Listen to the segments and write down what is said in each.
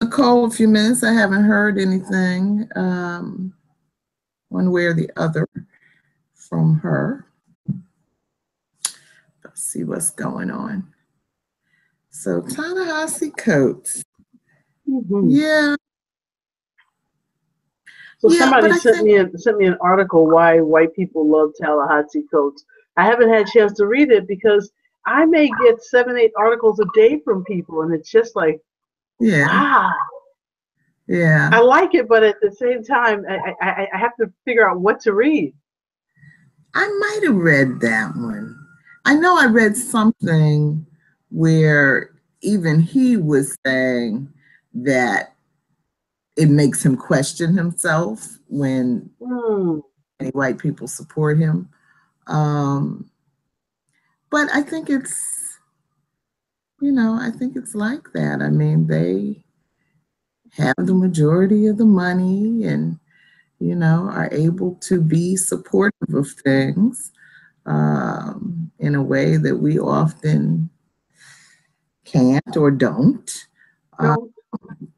Nicole a few minutes. I haven't heard anything one way or the other from her. Let's see what's going on. So Ta-Nehisi Coates. Yeah. So somebody sent me an article why white people love Ta-Nehisi Coates. I haven't had a chance to read it because I may get 7-8 articles a day from people, and it's just like, wow. Yeah. I like it, but at the same time, I have to figure out what to read. I might have read that one. I know I read something where even he was saying that it makes him question himself when many white people support him. But I think it's, I think it's like that. I mean, they have the majority of the money and, are able to be supportive of things in a way that we often can't or don't.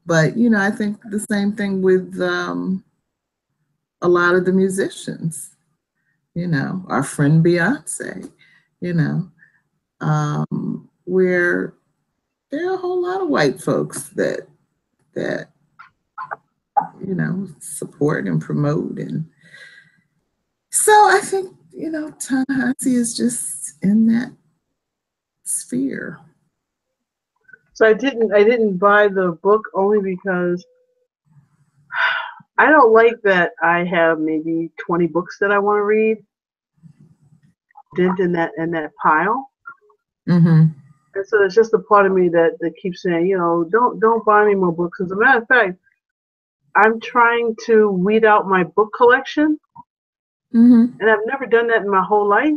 But, I think the same thing with a lot of the musicians, our friend Beyonce, where there are a whole lot of white folks that support and promote. And so I think, Ta-Nehisi is just in that sphere. So I didn't buy the book only because I don't like that I have maybe 20 books that I want to read in that pile. And so there's just a part of me that keeps saying, don't buy me more books. As a matter of fact, I'm trying to weed out my book collection, and I've never done that in my whole life.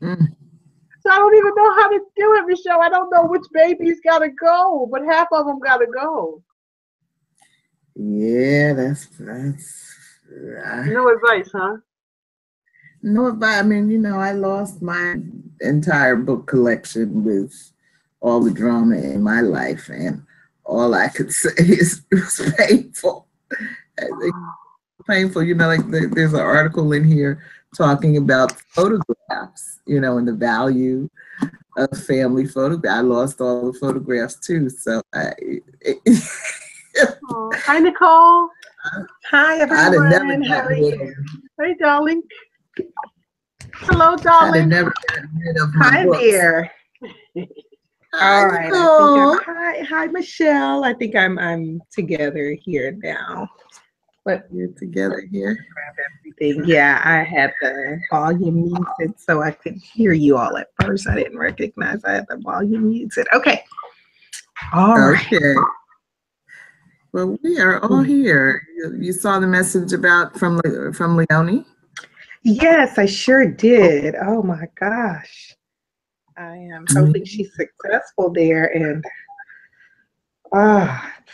So I don't even know how to do it, Michelle. I don't know which baby's got to go, but half of them got to go. Yeah, that's no advice, huh? No advice. I mean, I lost my entire book collection with all the drama in my life, and all I could say is it was painful. Painful, like there's an article in here talking about photographs, and the value of family photographs. I lost all the photographs too, so Hi, Nicole. Hi, everyone. How are you? Hey, darling. Hello, darling. I'd never gotten rid of my Hi books. There. All right. Hi, Michelle. I think I'm together here now. But you're together here. Grab everything. Yeah, I had the volume muted so I could hear you all at first. I didn't recognize I had the volume muted. Okay. All right. Well, we are all here. You saw the message from Leonie? Yes, I sure did. Oh my gosh. I am hoping she's successful there, and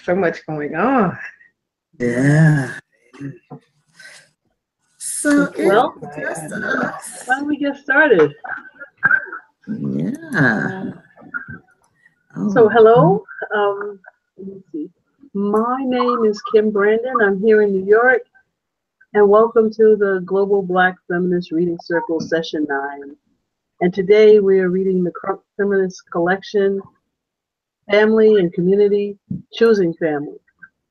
so much going on. Yeah. So, well, why don't we get started? Yeah. So, hello. Let me see. My name is Kim Brandon. I'm here in New York, and welcome to the Global Black Feminist Reading Circle Session 9. And today we are reading the Crunk Feminist Collection, Family and Community, Choosing Family.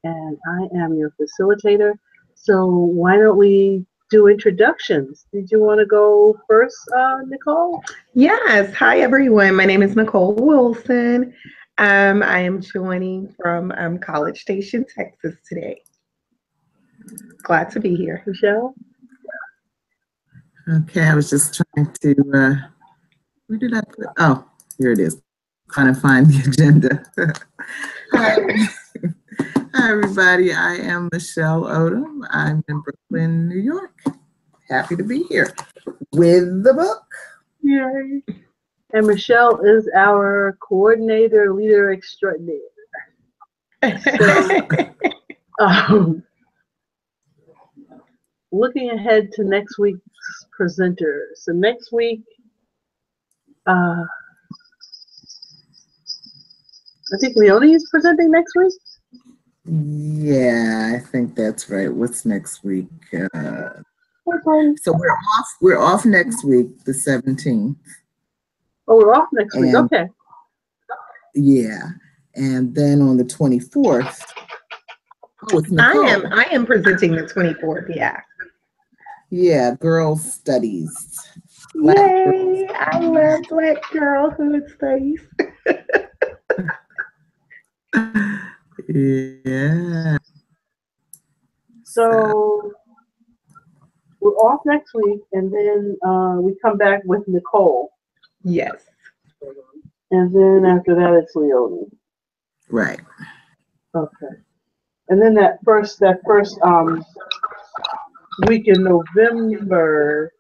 And I am your facilitator. So why don't we do introductions? Did you want to go first, Nicole? Yes. Hi, everyone. My name is Nicole Wilson. I am joining from College Station, Texas today. Glad to be here. Michelle? Okay, I was just trying to, where did I put, oh, here it is. Trying to find the agenda. Hi, everybody. I am Michelle Odom. I'm in Brooklyn, New York. Happy to be here with the book. Yay. And Michelle is our coordinator, leader extraordinaire. So, looking ahead to next week's presenter. So next week, I think Leonie is presenting next week. Yeah, I think that's right. What's next week? Okay. So we're off next week, the 17th. Oh, we're off next week. Okay. Yeah. And then on the 24th, with Nicole. I am presenting the 24th, yeah. Yeah, girls studies. Yay! I love Black girlhood studies. Yeah. So we're off next week, and then we come back with Nicole. Yes. And then after that, it's Leonie. Right. Okay. And then that first week in November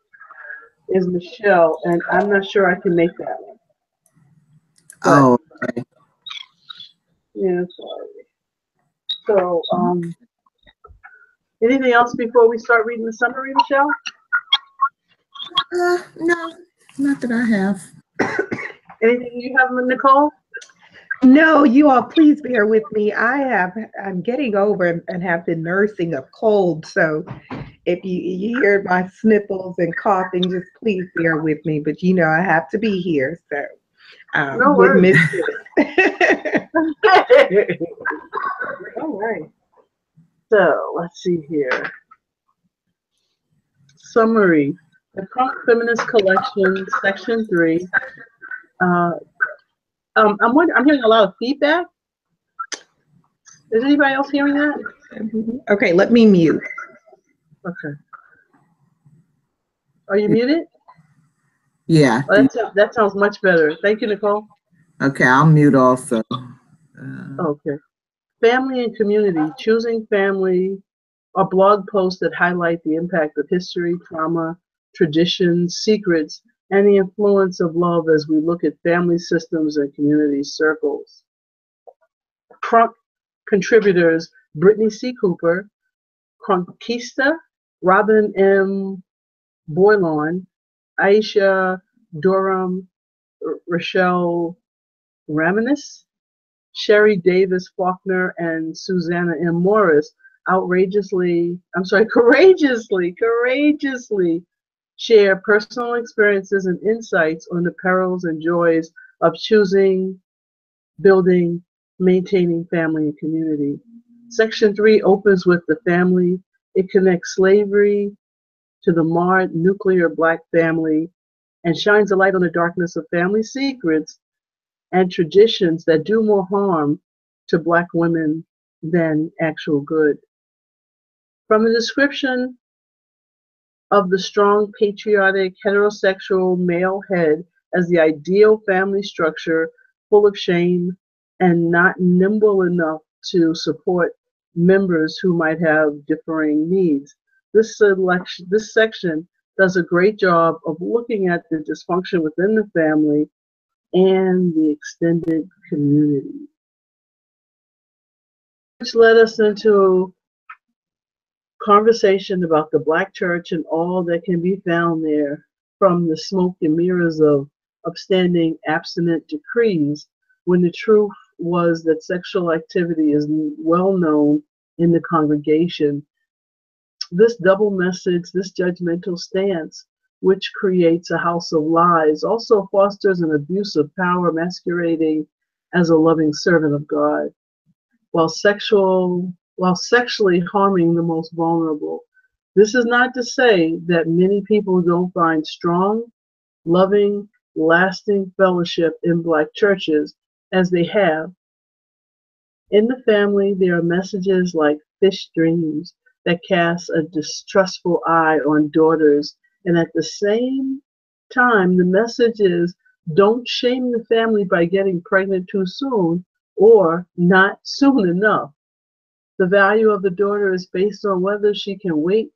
is Michelle, and I'm not sure I can make that one. But, okay. Yeah, sorry. So, anything else before we start reading the summary, Michelle? No, not that I have. Anything you have, Nicole? No, you all, please bear with me. I'm getting over and have been nursing a cold. So if you hear my sniffles and coughing, just please bear with me. But you know, I have to be here. So no worries. All right. So let's see here. Summary. The Crunk Feminist Collection, Section 3. I'm hearing a lot of feedback. Is anybody else hearing that? Okay, let me mute. Okay. Are you muted? Yeah. Oh, that sounds much better. Thank you, Nicole. Okay, I'll mute also. Okay. Family and community. Choosing family. A blog post that highlight the impact of history, trauma, traditions, secrets, and the influence of love as we look at family systems and community circles. Crunk contributors Brittney C. Cooper, Crunkista, Robin M. Boylorn, Aisha Durham, Rochelle Raminis, Sherry Davis Faulkner, and Susana M. Morris courageously share personal experiences and insights on the perils and joys of choosing, building, maintaining family and community. Section 3 opens with the family. It connects slavery to the marred nuclear Black family and shines a light on the darkness of family secrets and traditions that do more harm to Black women than actual good. From the description of the strong, patriotic, heterosexual male head as the ideal family structure, full of shame and not nimble enough to support members who might have differing needs. This section does a great job of looking at the dysfunction within the family and the extended community, which led us into conversation about the Black church and all that can be found there, from the smoke and mirrors of upstanding abstinent decrees, when the truth was that sexual activity is well known in the congregation. This double message, this judgmental stance, which creates a house of lies, also fosters an abuse of power masquerading as a loving servant of God, while sexually harming the most vulnerable. This is not to say that many people don't find strong, loving, lasting fellowship in Black churches, as they have. In the family, there are messages like fish dreams that cast a distrustful eye on daughters, and at the same time, the message is don't shame the family by getting pregnant too soon or not soon enough. The value of the daughter is based on whether she can wait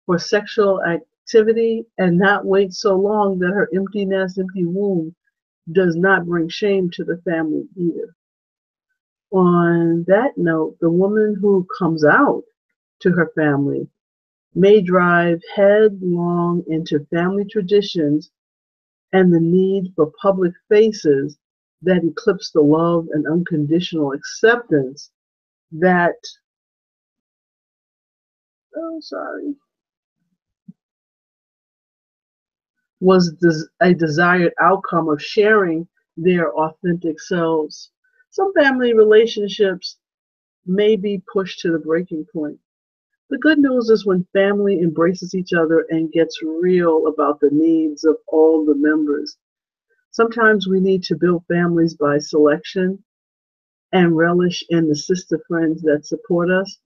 for sexual activity and not wait so long that her empty nest, empty womb does not bring shame to the family either. On that note, the woman who comes out to her family may drive headlong into family traditions and the need for public faces that eclipsed the love and unconditional acceptance that, was a desired outcome of sharing their authentic selves. Some family relationships may be pushed to the breaking point. The good news is when family embraces each other and gets real about the needs of all the members. Sometimes we need to build families by selection and relish in the sister friends that support us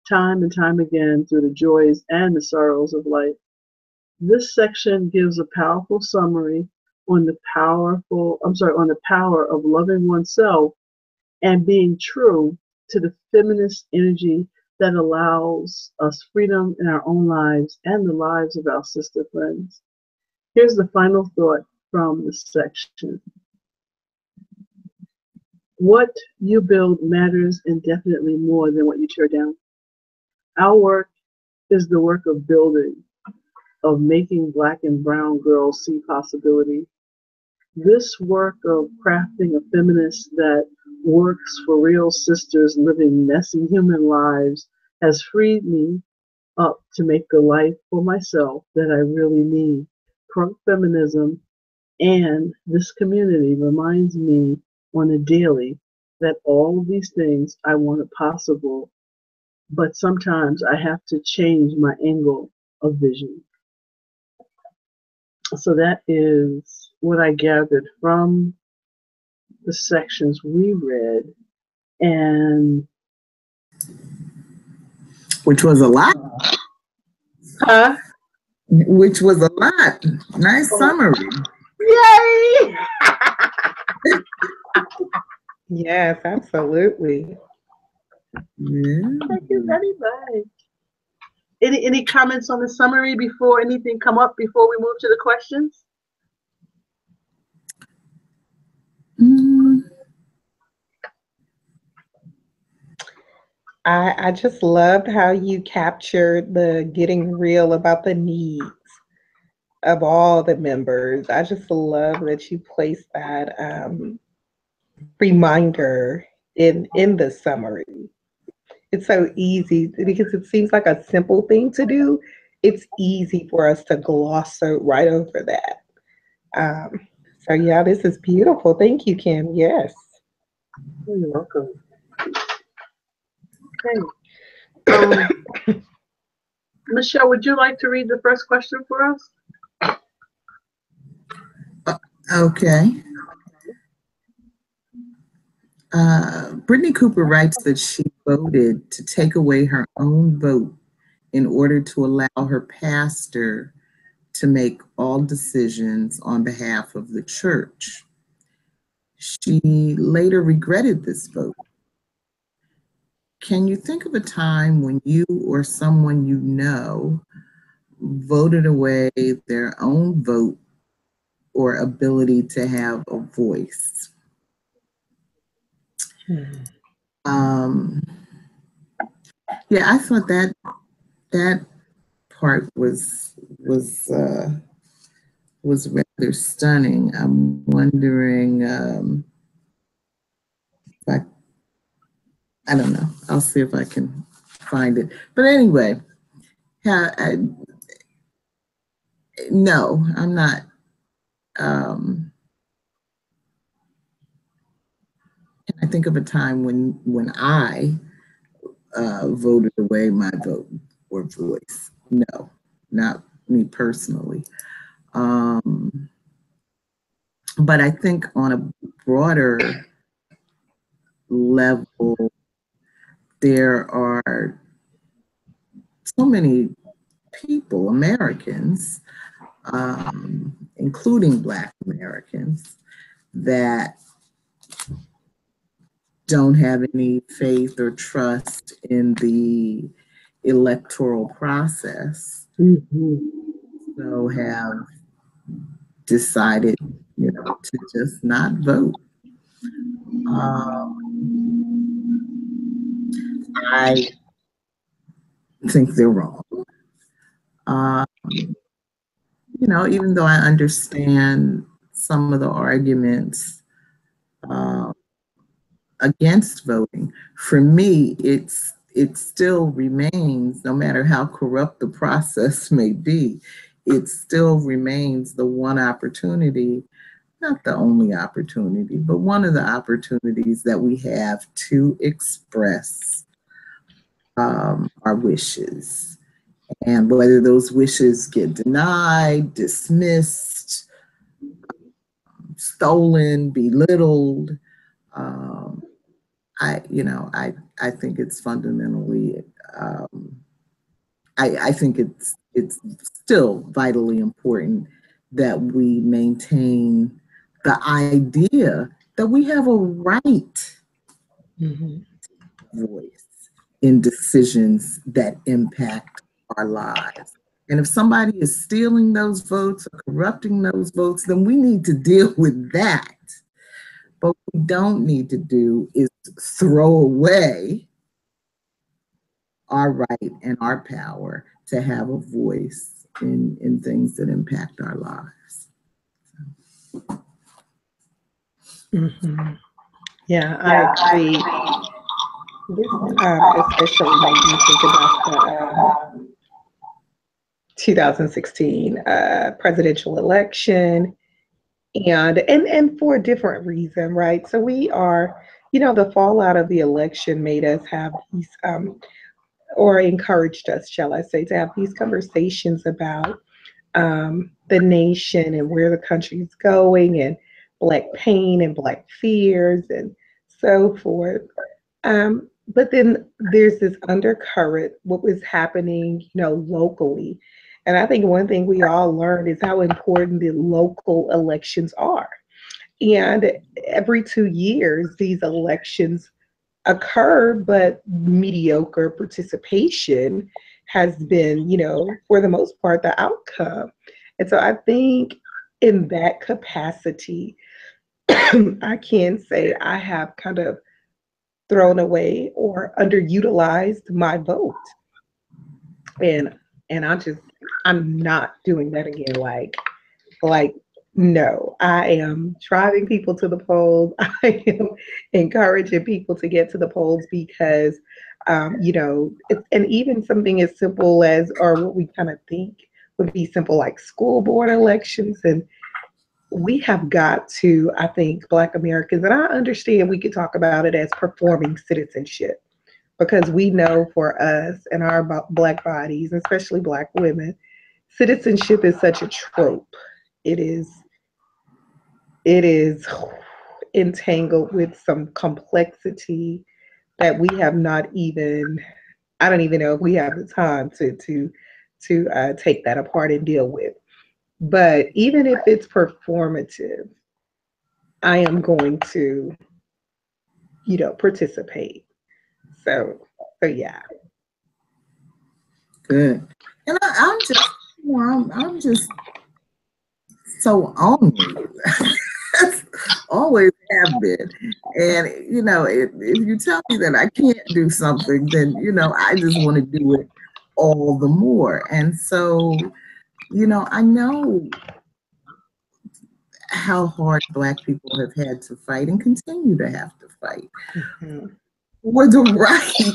time and time again through the joys and the sorrows of life. This section gives a powerful summary on the power of loving oneself and being true to the feminist energy that allows us freedom in our own lives and the lives of our sister friends. Here's the final thought from the section. What you build matters indefinitely more than what you tear down. Our work is the work of building, of making Black and brown girls see possibility. This work of crafting a feminist that works for real sisters living messy human lives has freed me up to make the life for myself that I really need. Crunk feminism and this community reminds me on a daily that all of these things I want are possible, but sometimes I have to change my angle of vision. So that is what I gathered from the sections we read, and which was a lot. Huh? Which was a lot. Nice summary. Yay! Yes, absolutely. Yeah. Thank you very much. Any comments on the summary before anything come up before we move to the questions? I just loved how you captured the getting real about the needs of all the members. I just love that you placed that reminder in the summary. It's so easy because it seems like a simple thing to do. It's easy for us to gloss right over that. So yeah, this is beautiful. Thank you, Kim. Yes. You're welcome. Okay. Michelle, would you like to read the first question for us? Okay. Brittney Cooper writes that she voted to take away her own vote in order to allow her pastor to make all decisions on behalf of the church. She later regretted this vote. Can you think of a time when you or someone you know voted away their own vote or ability to have a voice? Yeah, I thought that part was rather stunning. I'm wondering if I don't know. I'll see if I can find it. But anyway, no, I'm not. Can I think of a time when I voted away my vote or voice? No, not me personally. But I think on a broader level, there are so many people, Americans, including Black Americans, that don't have any faith or trust in the electoral process. So have decided, to just not vote. I think they're wrong. Even though I understand some of the arguments against voting. For me, it still remains, no matter how corrupt the process may be, it still remains the one opportunity, not the only opportunity, but one of the opportunities that we have to express our wishes. And whether those wishes get denied, dismissed, stolen, belittled, I think it's fundamentally, I think it's still vitally important that we maintain the idea that we have a right voice in decisions that impact our lives. And if somebody is stealing those votes or corrupting those votes, then we need to deal with that. But what we don't need to do is throw away our right and our power to have a voice in things that impact our lives. Yeah, I agree. This especially made me think about the 2016 presidential election, and for a different reason, right? So we are, the fallout of the election made us have these, or encouraged us, shall I say, to have these conversations about the nation and where the country is going, and Black pain and Black fears and so forth. But then there's this undercurrent, what was happening, locally. And I think one thing we all learned is how important the local elections are. And every 2 years, these elections occur, but mediocre participation has been, for the most part, the outcome. And so I think in that capacity, I can say I have kind of thrown away or underutilized my vote. And I'm not doing that again. Like no, I am driving people to the polls. I am encouraging people to get to the polls because, and even something as simple as, or what we kind of think would be simple, like school board elections. And we have got to, I think, Black Americans, and I understand we could talk about it as performing citizenship, because we know for us and our Black bodies, especially Black women, citizenship is such a trope. It is entangled with some complexity that we have not even, I don't even know if we have the time to take that apart and deal with. But even if it's performative, I am going to, participate. So yeah. Good. And I'm just so on you. Always have been. And, if you tell me that I can't do something, then, I just want to do it all the more. And so, I know how hard Black people have had to fight and continue to have to fight for the right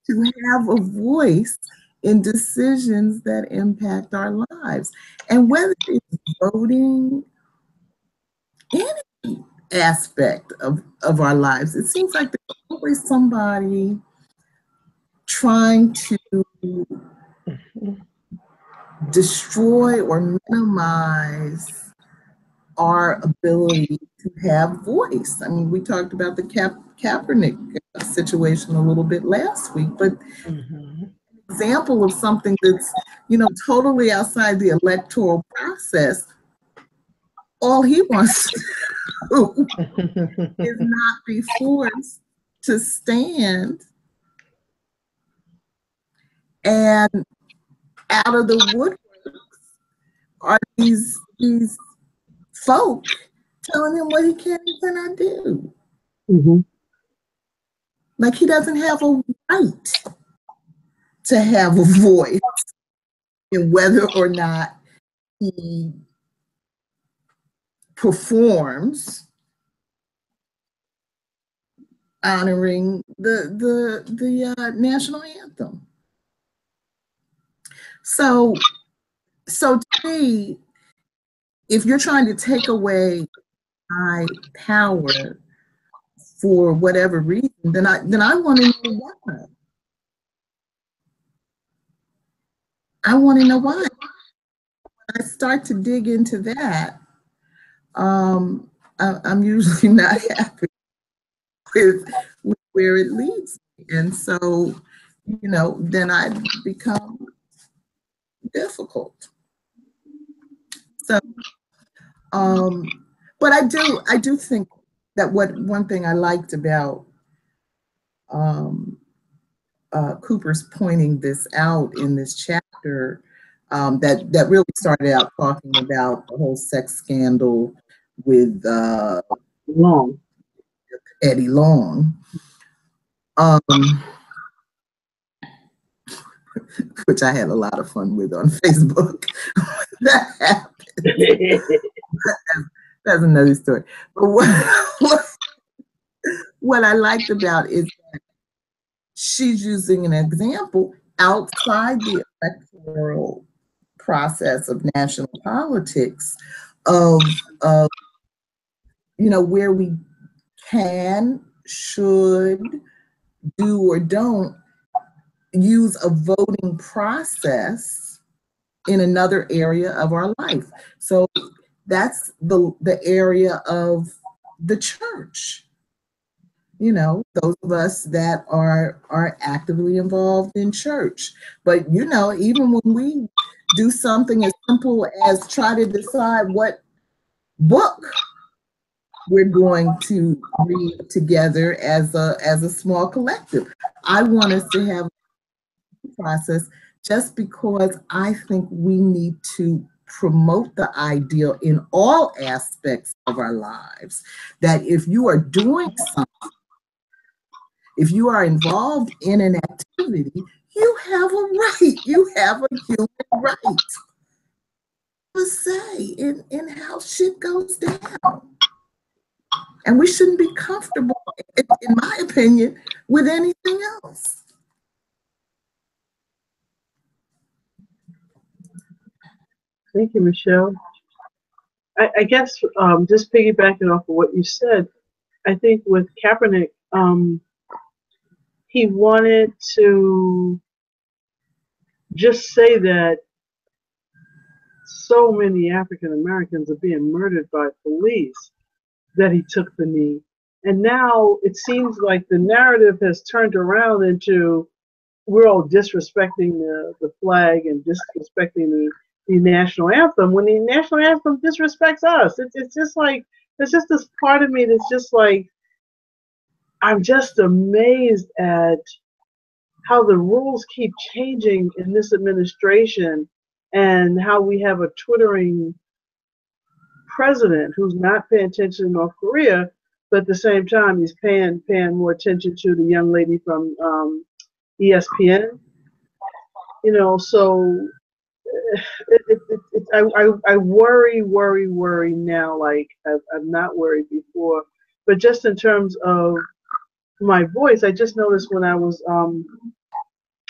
to have a voice in decisions that impact our lives. And whether it's voting, any aspect of our lives, it seems like there's always somebody trying to destroy or minimize our ability to have voice. I mean, we talked about the Kaepernick situation a little bit last week, but an example of something that's, totally outside the electoral process. All he wants to do is not be forced to stand, and out of the woodworks are these folk telling him what he can and cannot do. Like he doesn't have a right to have a voice in whether or not he performs honoring the national anthem. So to me, if you're trying to take away my power for whatever reason, then I want to know why. I want to know why. When I start to dig into that, I'm usually not happy with where it leads me. And so, then I become difficult. So, but I do think that one thing I liked about Cooper's pointing this out in this chapter, that really started out talking about the whole sex scandal with Long. Eddie Long, which I had a lot of fun with on Facebook. That happened. That's another story. But what I liked about is that she's using an example outside the electoral process of national politics of where we can, should, do or don't use a voting process in another area of our life. So that's the area of the church. Those of us that are actively involved in church. But even when we do something as simple as try to decide what book we're going to read together as a small collective, I want us to have a process, just because I think we need to promote the ideal in all aspects of our lives, that if you are doing something, if you are involved in an activity, you have a right, you have a human right to say in how shit goes down. And we shouldn't be comfortable, in my opinion, with anything else. Thank you, Michelle. I guess just piggybacking off of what you said, I think with Kaepernick, he wanted to just say that so many African Americans are being murdered by police that he took the knee. And now it seems like the narrative has turned around into we're all disrespecting the flag and disrespecting the national anthem, when the national anthem disrespects us. It's just like, there's just this part of me that's just like, I'm just amazed at how the rules keep changing in this administration, and how we have a twittering president who's not paying attention to North Korea, but at the same time he's paying more attention to the young lady from ESPN. So I worry now, like I've not worried before. But just in terms of my voice, I just noticed when I was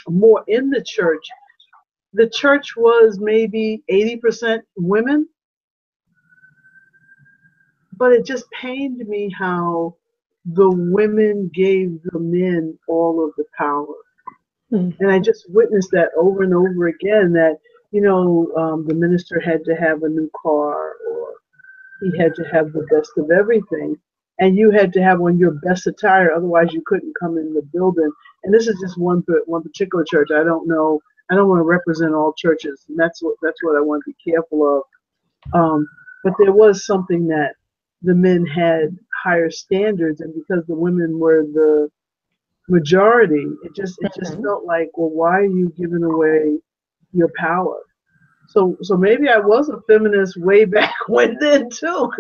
more in the church was maybe 80% women. But it just pained me how the women gave the men all of the power. And I just witnessed that over and over again, that, the minister had to have a new car, or he had to have the best of everything. And you had to have on your best attire, otherwise you couldn't come in the building. And this is just one particular church. I don't know. I don't want to represent all churches, and that's what I want to be careful of. But there was something that the men had higher standards, and because the women were the majority, it just felt like, well, why are you giving away your power? So maybe I was a feminist way back when then too,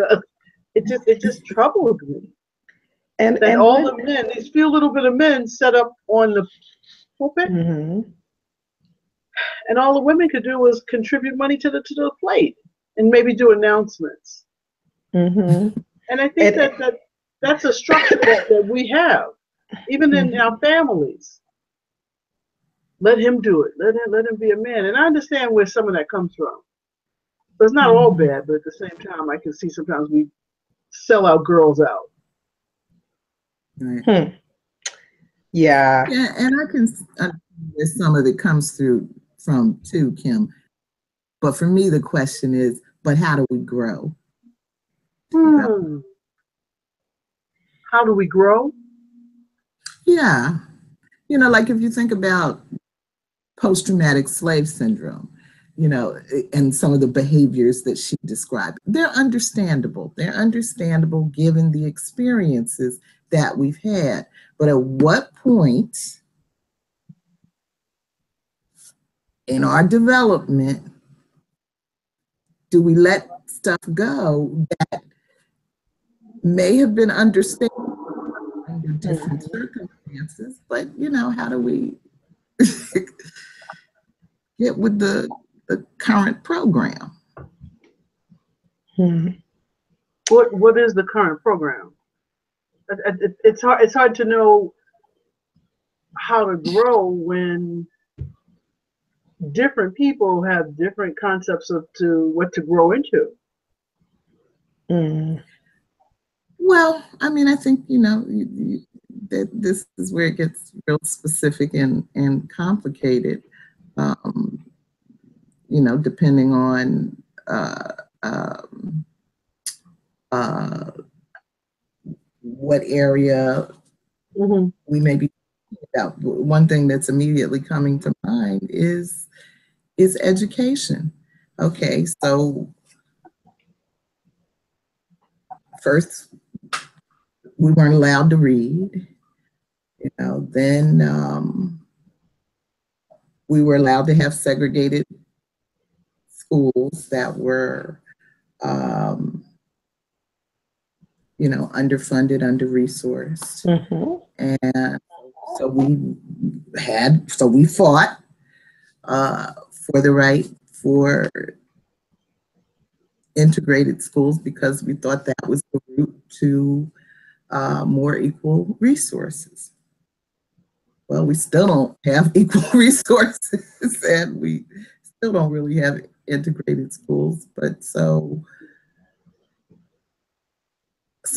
because it just troubled me. And all the men, these few little bit of men set up on the pulpit, and all the women could do was contribute money to the plate and maybe do announcements. And I think that's a structure that we have. even in our families. Let him do it. Let him be a man. And I understand where some of that comes from. But it's not all bad, but at the same time, I can see sometimes we sell our girls out. Right. Yeah. Yeah, and I can there's some of it comes through from too, Kim. But for me, the question is, but how do we grow? How do we grow? Yeah. You know, like if you think about post-traumatic slave syndrome, you know, and some of the behaviors that she described, they're understandable. They're understandable given the experiences that we've had. But at what point in our development do we let stuff go that may have been understandable under different circumstances, but you know, how do we get with the current program? What is the current program? It's hard to know how to grow when different people have different concepts of what to grow into. Well, I mean, I think, you know, that this is where it gets real specific and complicated, you know, depending on what area we may be talking about. One thing that's immediately coming to mind is education. Okay, so first, we weren't allowed to read, you know, then we were allowed to have segregated schools that were, you know, underfunded, under-resourced. And so we fought for the right for integrated schools because we thought that was the route to more equal resources. Well, we still don't have equal resources and we still don't really have integrated schools, but so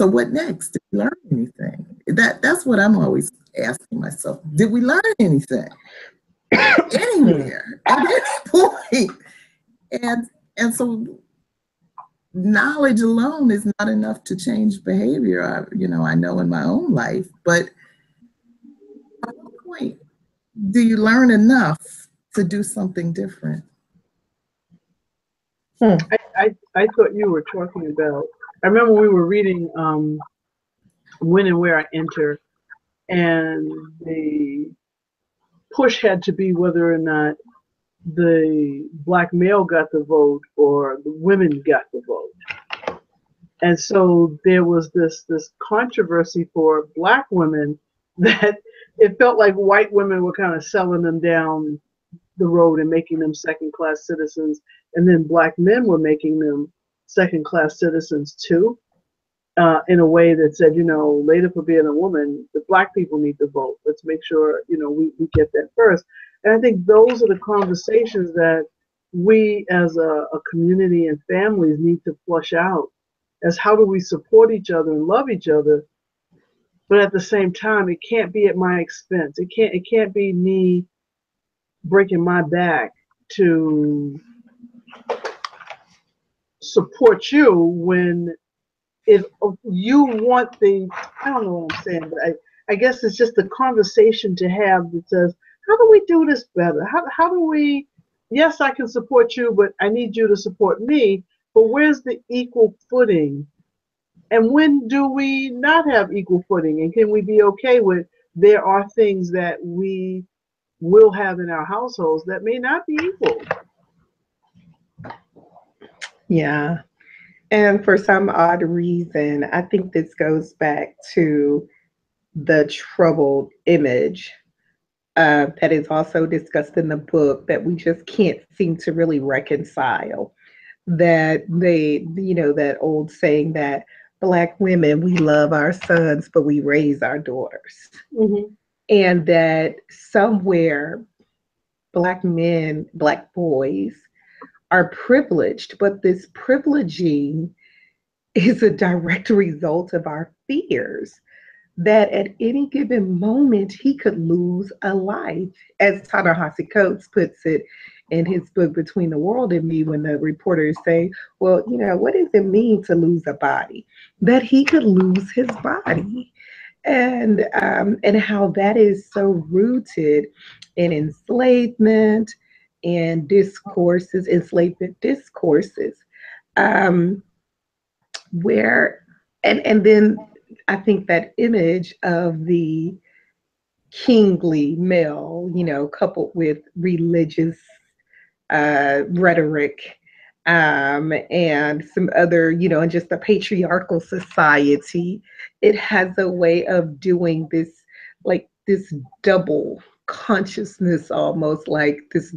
what next? Did we learn anything? That's what I'm always asking myself. Did we learn anything? Anywhere, at any point? And so knowledge alone is not enough to change behavior. I know in my own life, but at what point do you learn enough to do something different? I thought you were talking about, I remember we were reading When and Where I Enter, and the push had to be whether or not the Black male got the vote or the women got the vote. And so there was this controversy for Black women that it felt like white women were kind of selling them down the road and making them second-class citizens, and then Black men were making them second-class citizens too, in a way that said, you know, later for being a woman, the Black people need to vote. Let's make sure, you know, we get that first. And I think those are the conversations that we as a community and families need to flush out, as how do we support each other and love each other, but at the same time, it can't be at my expense. It can't be me breaking my back to support you when if you want I don't know what I'm saying, but I guess it's just a conversation to have that says, how do we do this better? How do we, yes, I can support you, but I need you to support me, but where's the equal footing? And when do we not have equal footing? And can we be okay with there are things that we will have in our households that may not be equal? Yeah. And for some odd reason, I think this goes back to the troubled image that is also discussed in the book that we just can't seem to really reconcile. That that old saying that Black women, we love our sons, but we raise our daughters. Mm-hmm. And that somewhere Black men, Black boys are privileged, but this privileging is a direct result of our fears that at any given moment he could lose a life. As Ta-Nehisi Coates puts it in his book Between the World and Me, when the reporters say, well, you know, what does it mean to lose a body? That he could lose his body. And how that is so rooted in enslavement and discourses, enslavement discourses, um, where and then I think that image of the kingly male, you know, coupled with religious rhetoric, and some other, you know, and just a patriarchal society, it has a way of doing this, like this double consciousness, almost like this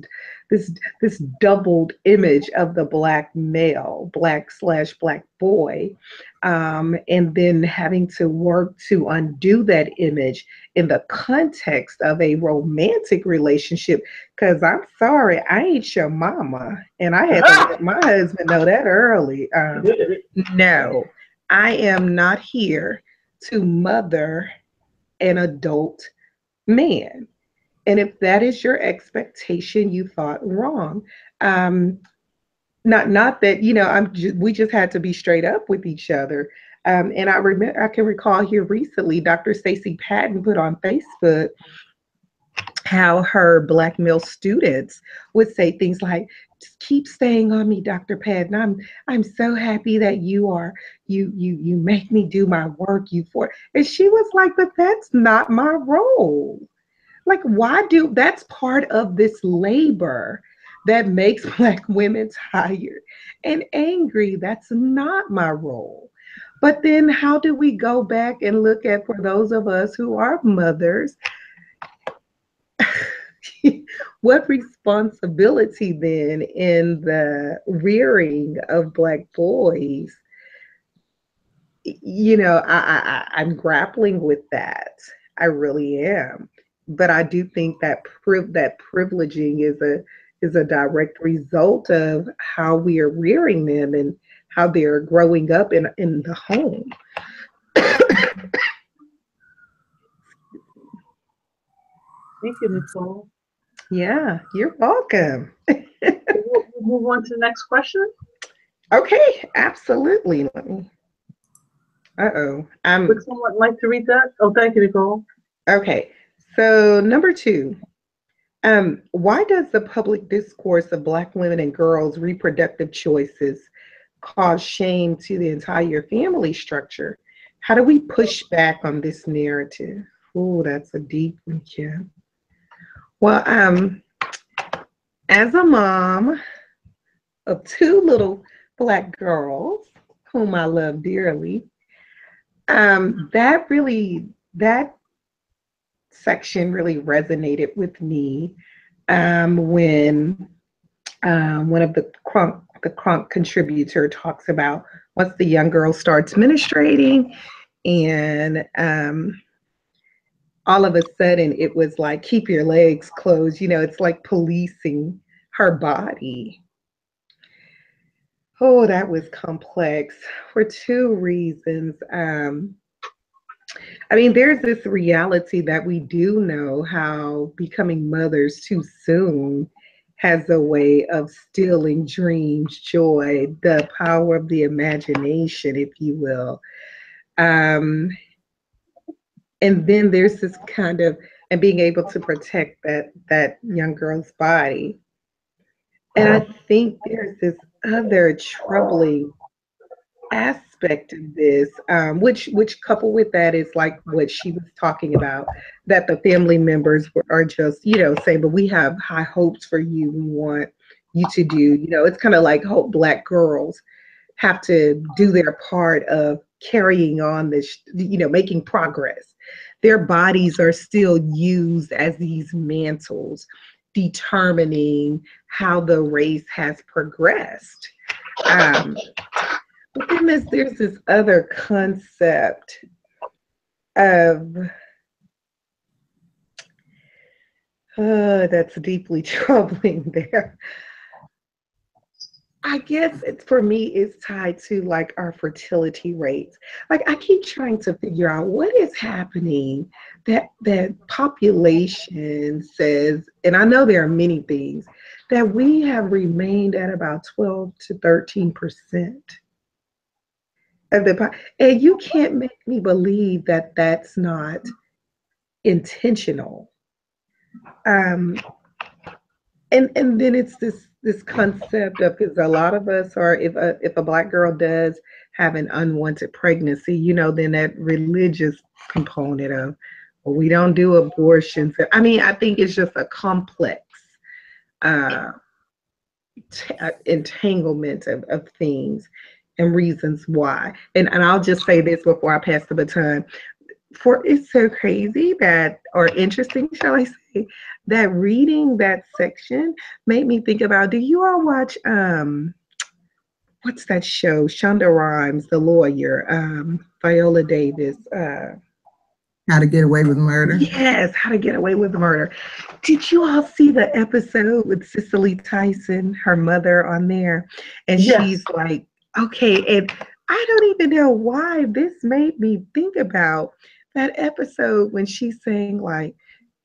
doubled image of the Black male, Black/Black boy, and then having to work to undo that image in the context of a romantic relationship. Because I'm sorry, I ain't your mama. And I had to let my husband know that early. No, I am not here to mother an adult man. And if that is your expectation, you thought wrong. Um, not that, you know, we just had to be straight up with each other. And I can recall here recently, Dr. Stacey Patton put on Facebook how her Black male students would say things like, just keep staying on me, Dr. Patton. I'm so happy that you make me do my work, you for. And she was like, but that's not my role. Like, that's part of this labor that makes Black women tired and angry. That's not my role. But then how do we go back and look at, for those of us who are mothers, what responsibility then in the rearing of Black boys? You know, I'm grappling with that. I really am. But I do think that that privileging is a direct result of how we are rearing them and how they're growing up in the home. Thank you, Nicole. Yeah, you're welcome. We'll move on to the next question. Okay, absolutely. Let me. Would someone like to read that? Oh, thank you, Nicole. Okay, so number 2. Why does the public discourse of Black women and girls' reproductive choices cause shame to the entire family structure? How do we push back on this narrative? Oh, that's a deep one, Kim. Well, as a mom of 2 little Black girls, whom I love dearly, that section really resonated with me when one of the Crunk contributor talks about once the young girl starts menstruating, and all of a sudden it was like, keep your legs closed. You know, it's like policing her body. Oh, that was complex for 2 reasons. I mean, there's this reality that we do know how becoming mothers too soon has a way of stealing dreams, joy, the power of the imagination, if you will. And then there's this kind of, and being able to protect that young girl's body. And I think there's this other troubling aspect of this, which coupled with that is like what she was talking about, that the family members are just, you know, saying, but we have high hopes for you. We want you to do, you know, it's kind of like hope Black girls have to do their part of carrying on this, you know, making progress. Their bodies are still used as these mantles, determining how the race has progressed. But then there's this other concept of that's deeply troubling there. I guess it's, for me, it's tied to like our fertility rates. Like I keep trying to figure out what is happening that population says, and I know there are many things, that we have remained at about 12 to 13% of and you can't make me believe that that's not intentional. Um, and then it's this concept of, because a lot of us are, if a black girl does have an unwanted pregnancy, you know, then that religious component of, well, we don't do abortions. I mean, I think it's just a complex uh, entanglement of things and reasons why. And I'll just say this before I pass the baton. For it's so crazy that, or interesting, shall I say, that reading that section made me think about, do you all watch what's that show? Shonda Rhimes, the lawyer, Viola Davis. How to Get Away with Murder. Yes, How to Get Away with Murder. Did you all see the episode with Cicely Tyson, her mother, on there? And Yes. She's like, okay, and I don't even know why this made me think about that episode when she's saying like,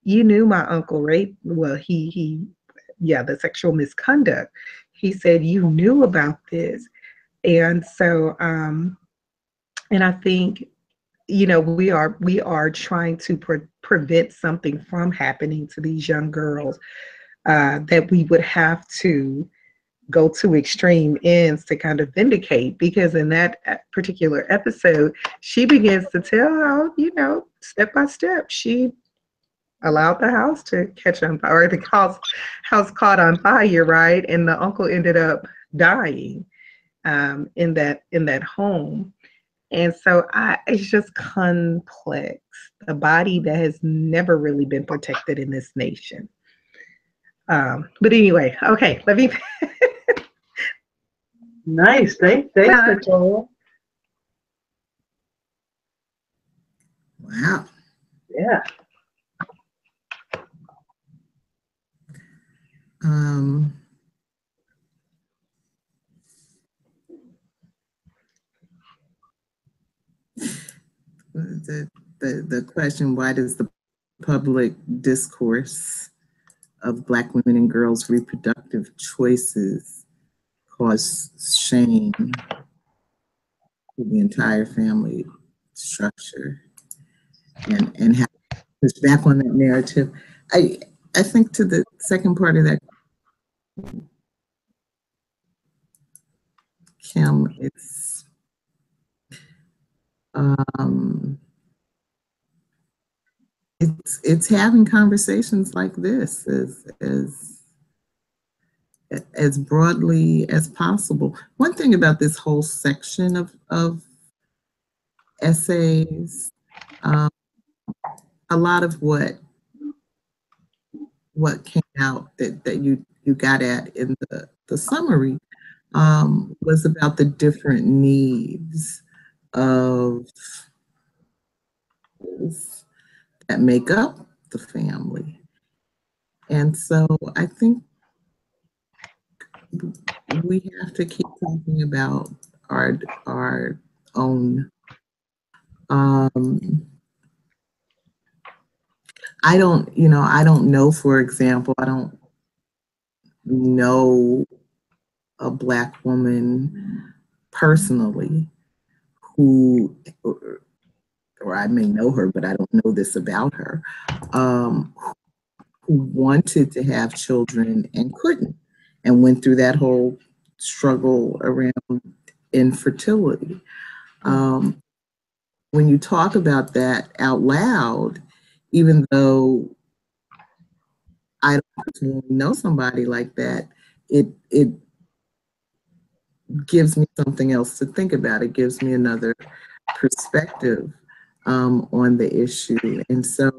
you knew my uncle raped, well, yeah, the sexual misconduct. He said you knew about this. And so, and I think, you know, we are trying to prevent something from happening to these young girls, that we would have to go to extreme ends to kind of vindicate, because in that particular episode, she begins to tell how, you know, step by step, she allowed the house to catch on fire, or the house caught on fire, right? And the uncle ended up dying in that home. And so it's just complex. A body that has never really been protected in this nation. But anyway, okay, let me. Nice. Thanks, Nicole. Wow. Yeah. The question, why does the public discourse of Black women and girls' reproductive choices cause shame to the entire family structure, and how to push back on that narrative? I think, to the second part of that, Kim, it's having conversations like this as broadly as possible. One thing about this whole section of essays, a lot of what came out that you got at in the summary was about the different needs of that make up the family. And so I think we have to keep talking about our own. I don't know, for example, I don't know a Black woman personally who, or I may know her, but I don't know this about her, who wanted to have children and couldn't, and went through that whole struggle around infertility. When you talk about that out loud, even though I don't personally know somebody like that, it gives me something else to think about. It gives me another perspective on the issue. And so,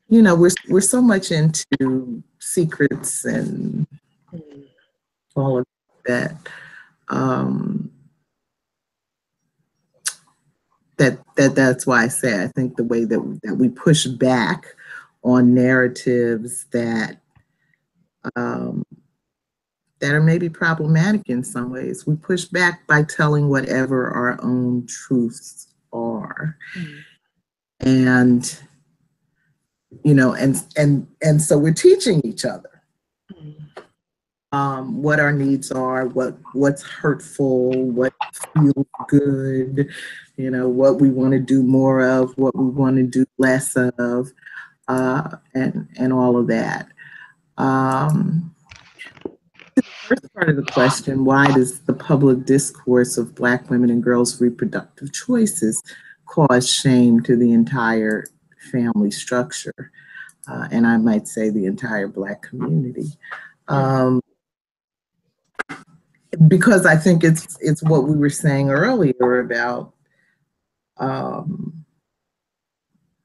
you know, we're so much into secrets and all of that. that's why I say I think the way that we push back on narratives that that are maybe problematic in some ways. We push back by telling whatever our own truths are. And, you know, and so we're teaching each other what our needs are, what's hurtful, what feels good, you know, what we want to do more of, what we want to do less of, and all of that. First part of the question, why does the public discourse of Black women and girls' reproductive choices cause shame to the entire family structure? And I might say the entire Black community. Because I think it's what we were saying earlier about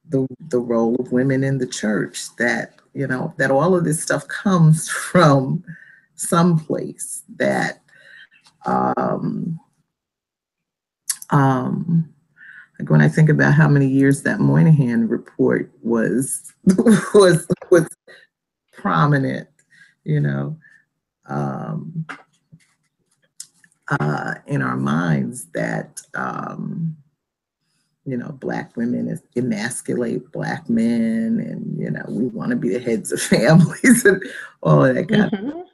the role of women in the church, that, you know, that all of this stuff comes from someplace, that like when I think about how many years that Moynihan report was prominent, you know, in our minds, that you know, Black women emasculate Black men, and, you know, we want to be the heads of families and all of that kind of stuff.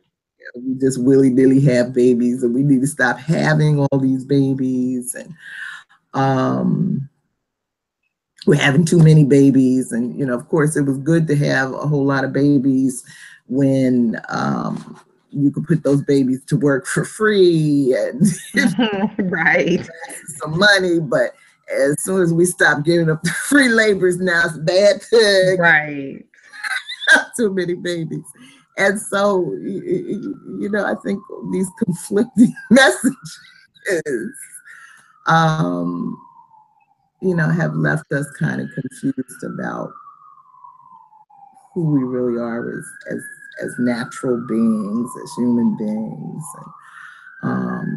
We just willy-nilly have babies, and we need to stop having all these babies, and we're having too many babies. And, you know, of course, it was good to have a whole lot of babies when you could put those babies to work for free and right, some money. But as soon as we stop giving up the free labors, now it's a bad thing. Right. Too many babies. And so, you know, I think these conflicting messages, you know, have left us kind of confused about who we really are as natural beings, as human beings, and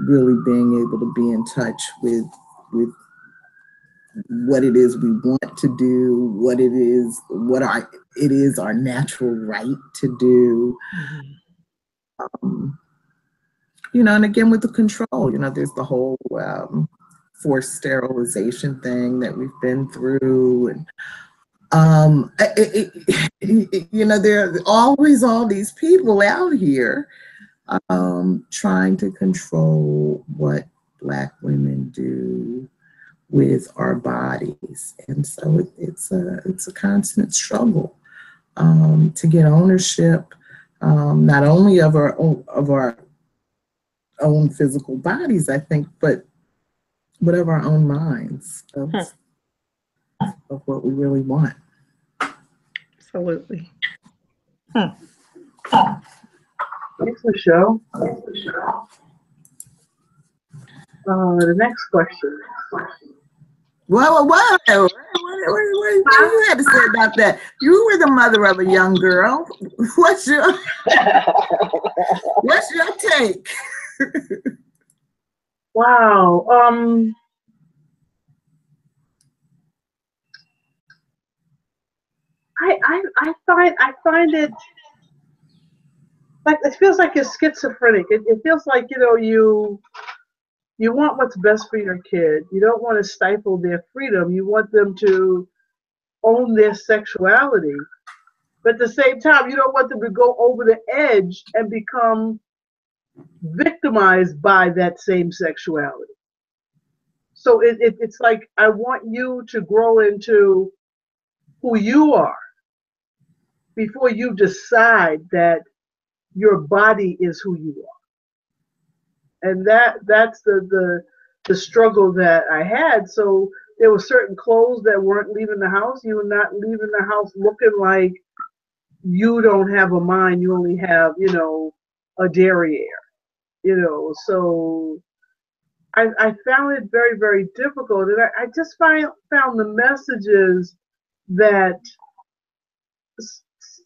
really being able to be in touch with what it is we want to do, what it is our natural right to do. You know, and again, with the control, you know, there's the whole forced sterilization thing that we've been through. And, you know, there are always all these people out here trying to control what Black women do with our bodies. And so it's a constant struggle to get ownership, not only of our own physical bodies, I think, but of our own minds, of what we really want. Absolutely. Thanks, Michelle. The next question. What you had to say about that? You were the mother of a young girl. What's your take? Wow. I find it like, it feels like you're schizophrenic. It feels like, you know, you want what's best for your kid. You don't want to stifle their freedom. You want them to own their sexuality. But at the same time, you don't want them to go over the edge and become victimized by that same sexuality. So it's like, I want you to grow into who you are before you decide that your body is who you are. And that's the struggle that I had. So there were certain clothes that weren't leaving the house. You were not leaving the house looking like you don't have a mind. You only have, you know, a derriere, you know. So I found it very, very difficult. And I just found the messages that,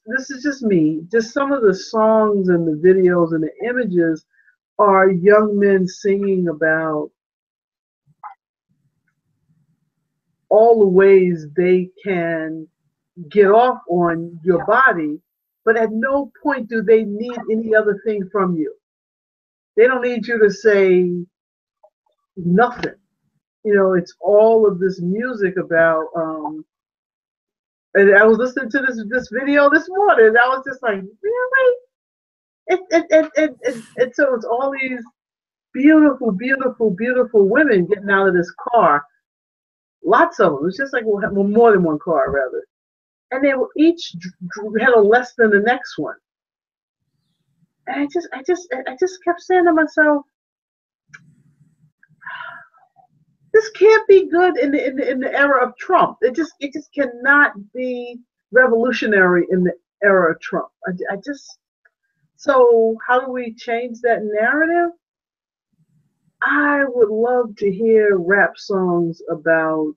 this is just me, just some of the songs and the videos and the images are young men singing about all the ways they can get off on your body, but at no point do they need any other thing from you. They don't need you to say nothing. You know, it's all of this music about, and I was listening to this video this morning, and I was just like, really? And so it's all these beautiful, beautiful, beautiful women getting out of this car. Lots of them. It's just like, well, more than one car, rather. And they were each had a less than the next one. And I just kept saying to myself, this can't be good in the era of Trump. It just cannot be revolutionary in the era of Trump. So how do we change that narrative? I would love to hear rap songs about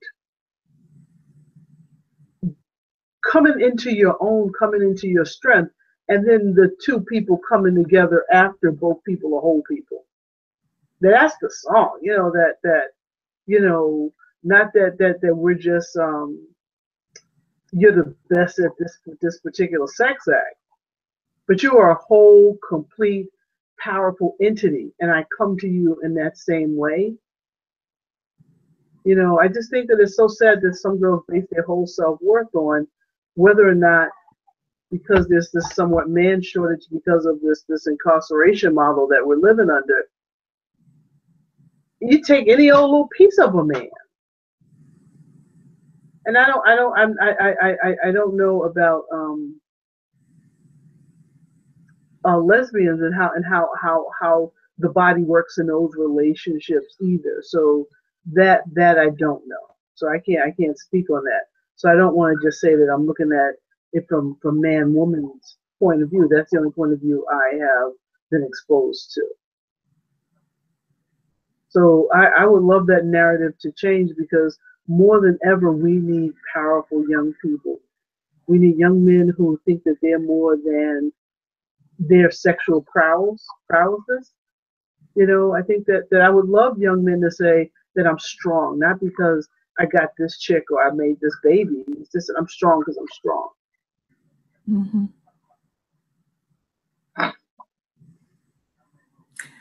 coming into your own, coming into your strength, and then the two people coming together after both people are whole people. That's the song, you know, that you know, not that we're just you're the best at this particular sex act, but you are a whole, complete, powerful entity, and I come to you in that same way. You know, I just think that it's so sad that some girls base their whole self-worth on whether or not, because there's this somewhat man shortage because of this incarceration model that we're living under, you take any old little piece of a man. And I don't know about lesbians and how the body works in those relationships either. So that I don't know. So I can't speak on that. So I don't want to just say that I'm looking at it from man woman's point of view. That's the only point of view I have been exposed to. So I would love that narrative to change, because more than ever we need powerful young people. We need young men who think that they're more than their sexual prowess. You know, I think that I would love young men to say that I'm strong, not because I got this chick or I made this baby. It's just that I'm strong because I'm strong. Mm-hmm.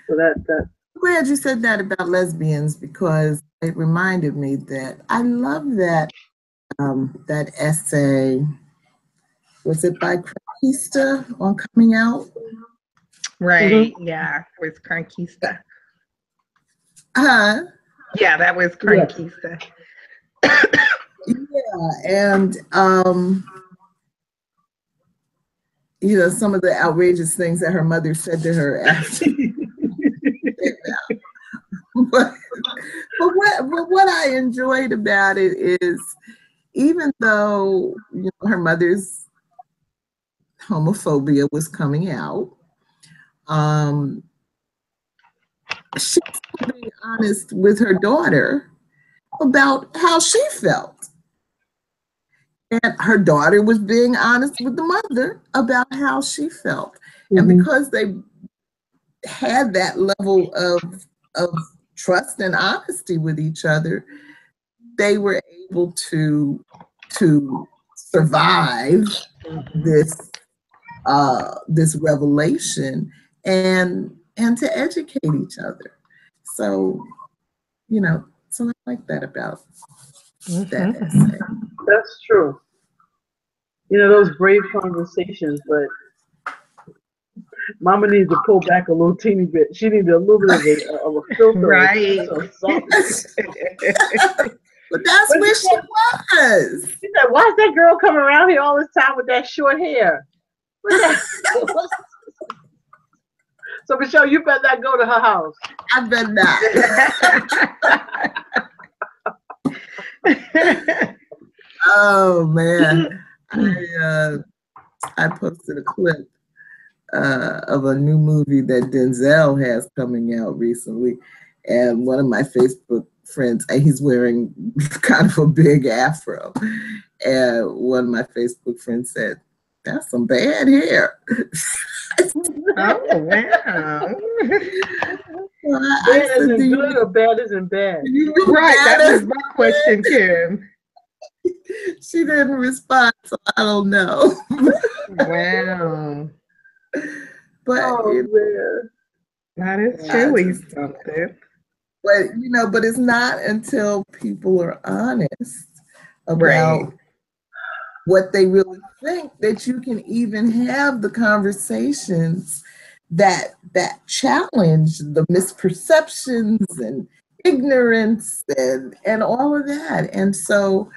So that. I'm glad you said that about lesbians, because it reminded me that I love that that essay. Was it by Crunk on coming out? Right. Mm-hmm. Yeah, it was Crunk. Yeah, that was Crunk. Yeah, and you know, some of the outrageous things that her mother said to her after. but what I enjoyed about it is, even though, you know, her mother's homophobia was coming out, she was being honest with her daughter about how she felt. And her daughter was being honest with the mother about how she felt. Mm-hmm. And because they had that level of trust and honesty with each other, they were able to survive this revelation and to educate each other. So, you know, so I like that about that essay. That's true. You know, those brave conversations, but Mama needs to pull back a little teeny bit. She needs a little bit of a filter. Right. But that's where she was. She said, why is that girl coming around here all this time with that short hair? So, Michelle, you better not go to her house. I better not. Oh, man. I posted a clip of a new movie that Denzel has coming out recently. And one of my Facebook friends, he's wearing kind of a big afro. And one of my Facebook friends said, that's some bad hair. Oh, wow. Bad isn't good or bad isn't bad? Right, that was my question, Kim. She didn't respond, so I don't know. Wow. But That is truly something. But it's not until people are honest about Right. what they really think that you can even have the conversations that challenge the misperceptions and ignorance and all of that. And so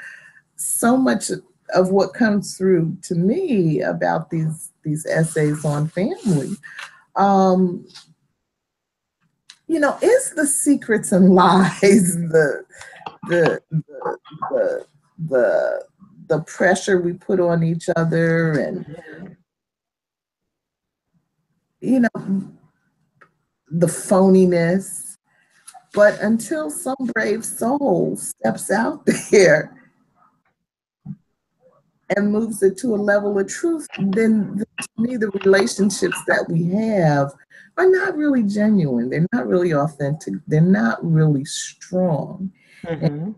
much of what comes through to me about these essays on family, is the secrets and lies, the the the pressure we put on each other, and the phoniness. But until some brave soul steps out there and moves it to a level of truth, then to me, the relationships that we have are not really genuine. They're not really authentic. They're not really strong. And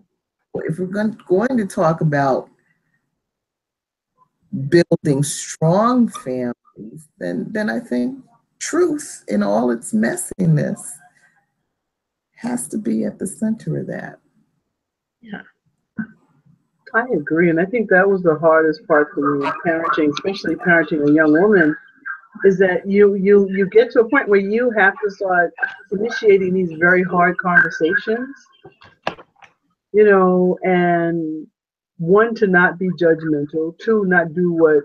if we're going to talk about building strong families, then I think truth in all its messiness has to be at the center of that. Yeah. I agree, and I think that was the hardest part for me in parenting, especially parenting a young woman, is that you get to a point where you have to start initiating these very hard conversations, and one, to not be judgmental, two, not do what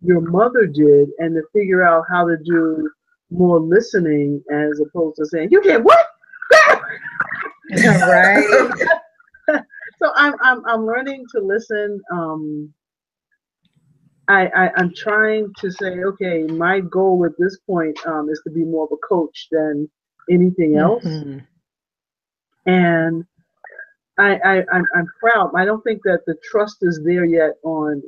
your mother did, and to figure out how to do more listening as opposed to saying, "You did what?" Right. So I'm learning to listen. I'm trying to say, okay, my goal at this point is to be more of a coach than anything else. And I'm proud. I don't think that the trust is there yet on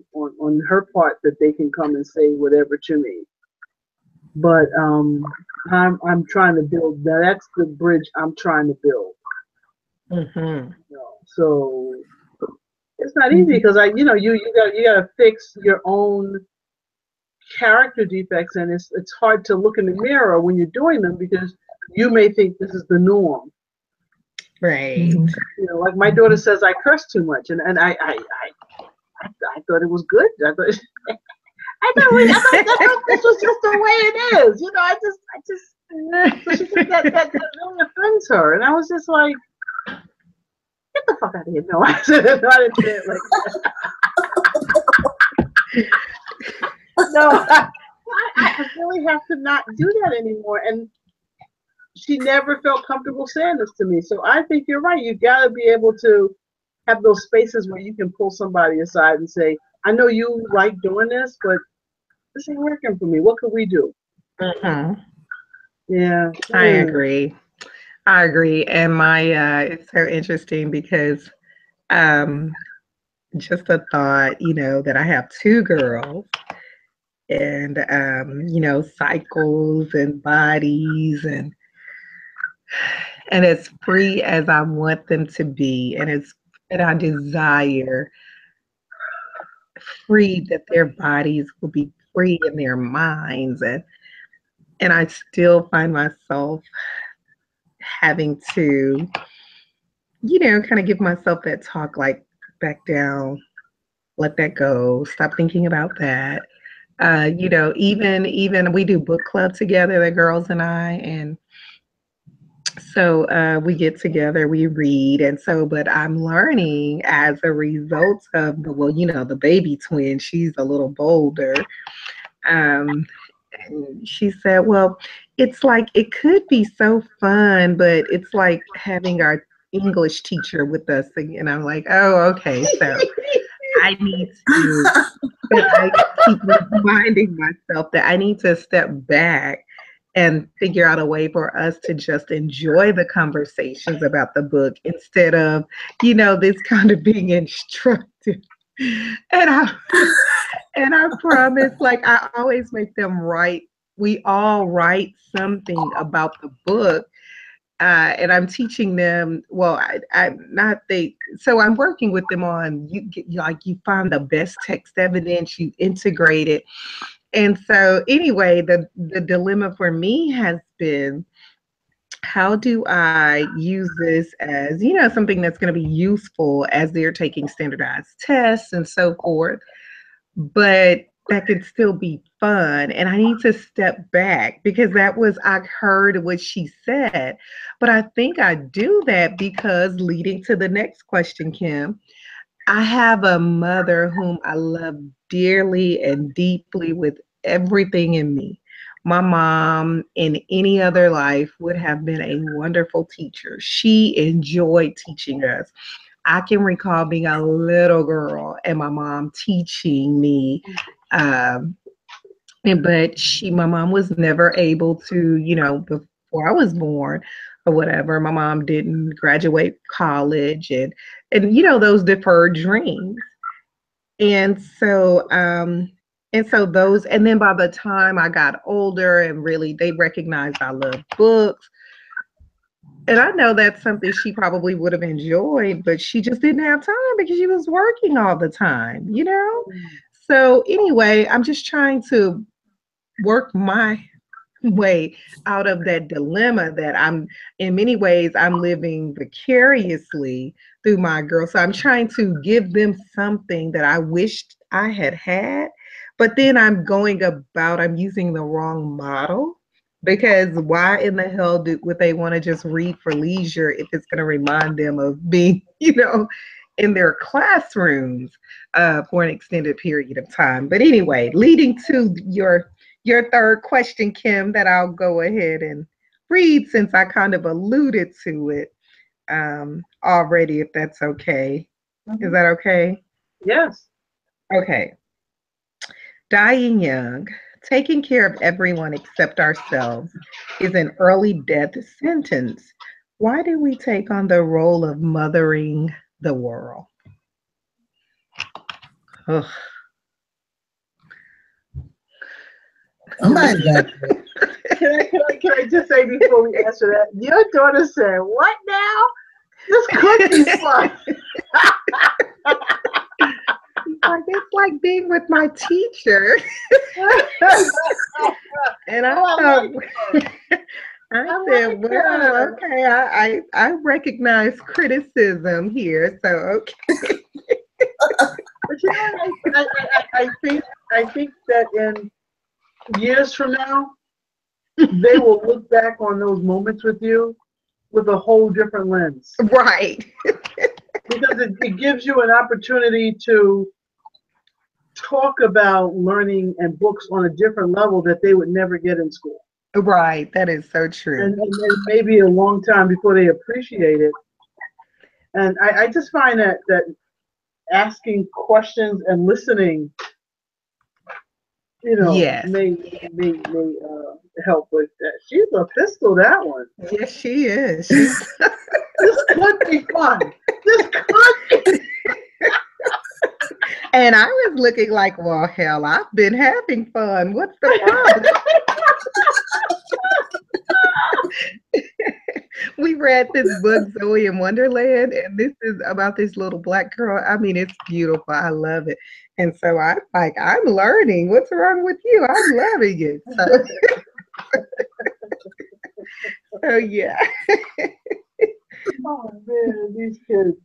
her part that they can come and say whatever to me. But I'm trying to build. That's the bridge I'm trying to build. So it's not easy because you gotta fix your own character defects, and it's hard to look in the mirror when you're doing them because you may think this is the norm. Right. Like my daughter says I curse too much, and I thought it was good. I thought this was just the way it is. So she said that really offends her, and I was just like, get the fuck out of here. No, I didn't say it like that. No, I really have to not do that anymore. And she never felt comfortable saying this to me. So I think you're right. You got to be able to have those spaces where you can pull somebody aside and say, I know you like doing this, but this ain't working for me. What could we do? Yeah. I agree. And it's so interesting because just a thought, that I have two girls and, cycles and bodies and as free as I want them to be, and that I desire free, that their bodies will be free in their minds. And I still find myself having to, kind of give myself that talk, like, back down, let that go, stop thinking about that. Even we do book club together, the girls and I, and so we get together, we read, and so, but I'm learning as a result of the baby twin, she's a little bolder. And she said, well, it's like, it could be so fun, but it's like having our English teacher with us. And I'm like, oh, okay. So I need to, but I keep reminding myself that I need to step back and figure out a way for us to just enjoy the conversations about the book instead of, this kind of being instructive. And I promise, like, I always make them write. We all write something about the book. and I'm teaching them. Well, so I'm working with them on you find the best text evidence, you integrate it. And so anyway, the dilemma for me has been, how do I use this as, something that's going to be useful as they're taking standardized tests and so forth, but that could still be fun. And I need to step back because I heard what she said. But I think I do that because, leading to the next question, Kim, I have a mother whom I love dearly and deeply with everything in me. My mom, in any other life, would have been a wonderful teacher. She enjoyed teaching us. I can recall being a little girl and my mom teaching me. Um, but my mom was never able to, before I was born or whatever, my mom didn't graduate college, and those deferred dreams. And so, and then by the time I got older and really they recognized I love books. And I know that's something she probably would have enjoyed, but she just didn't have time because she was working all the time. So anyway, I'm just trying to work my way out of that dilemma that in many ways, I'm living vicariously through my girls. So I'm trying to give them something that I wished I had, but then I'm using the wrong model, because why in the hell would they want to just read for leisure if it's going to remind them of being, in their classrooms for an extended period of time. But anyway, leading to your third question, Kim, that I'll go ahead and read since I kind of alluded to it already, if that's okay. Mm-hmm. Is that okay? Yes. Okay. Dying young, taking care of everyone except ourselves, is an early death sentence. Why do we take on the role of mothering the world? Ugh. Somebody's got Can I just say before we answer that, your daughter said, "What now? This could be fun." It's like being with my teacher. And I said, well, okay, I recognize criticism here, so okay. But I think that in years from now, they will look back on those moments with you with a whole different lens. Right. Because it gives you an opportunity to talk about learning and books on a different level that they would never get in school. Right. That is so true. And maybe a long time before they appreciate it. And I just find that asking questions and listening, yes, may help with that. She's a pistol, that one. Yes, she is. This could be fun. This could be. And I was looking like, well, hell, I've been having fun. What's the problem? We read this book, Zoe in Wonderland, and this is about this little Black girl. I mean, it's beautiful. I love it. And so I'm learning. What's wrong with you? I'm loving it. So yeah. Oh man, these kids.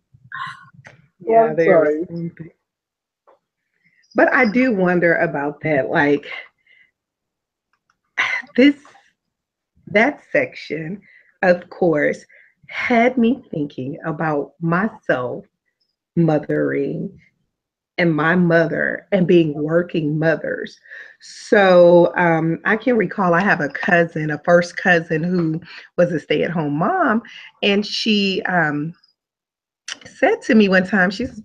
Yeah, they're. But I do wonder about that. Like that section, of course, had me thinking about myself mothering and my mother and being working mothers. So I can recall I have a first cousin who was a stay-at-home mom, and she said to me one time, she's,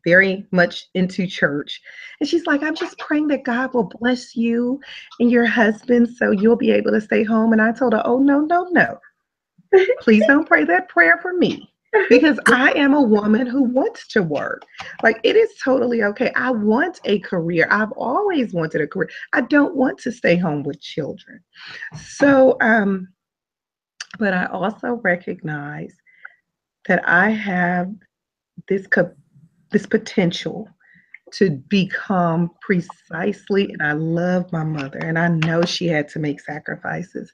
very much into church. And she's like, I'm just praying that God will bless you and your husband so you'll be able to stay home. And I told her, oh, no. Please don't pray that prayer for me, because I am a woman who wants to work. Like, it is totally okay. I want a career. I've always wanted a career. I don't want to stay home with children. So, But I also recognize that I have this potential to become precisely, and I love my mother, and I know she had to make sacrifices,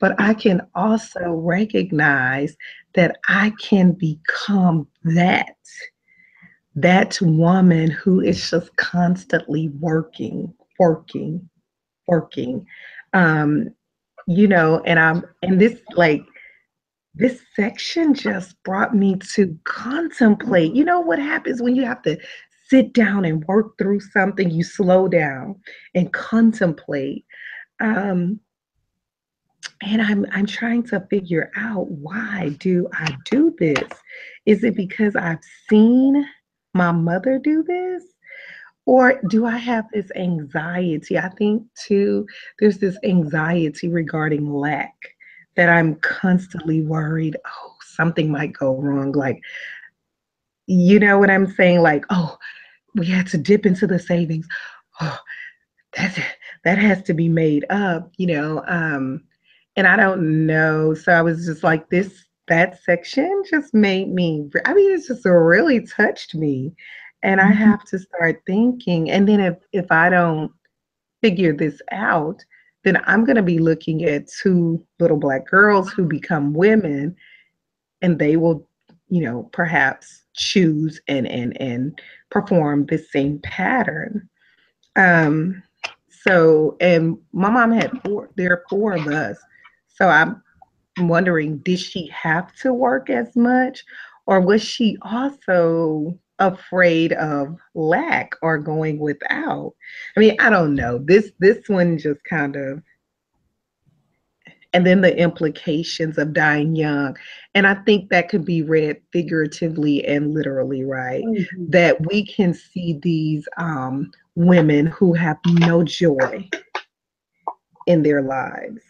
but I can also recognize that I can become that woman who is just constantly working. Um, and this section just brought me to contemplate. You know what happens when you have to sit down and work through something? You slow down and contemplate. Um, and I'm trying to figure out, why do I do this? Is it because I've seen my mother do this? Or do I have this anxiety? I think too, there's this anxiety regarding lack, that I'm constantly worried, oh, something might go wrong. Like, you know what I'm saying? Like, oh, we had to dip into the savings. Oh, that's that has to be made up. And I don't know. So I was just like, that section just made me, I mean, it's just really touched me. And I have to start thinking. And then if I don't figure this out, then I'm going to be looking at two little Black girls who become women, and they will, perhaps choose and perform the same pattern. Um, and my mom had there are four of us. So I'm wondering, did she have to work as much, or was she also afraid of lack or going without? I mean, I don't know. This one just kind of, and then the implications of dying young. And I think that could be read figuratively and literally, right? Mm-hmm. That we can see these women who have no joy in their lives.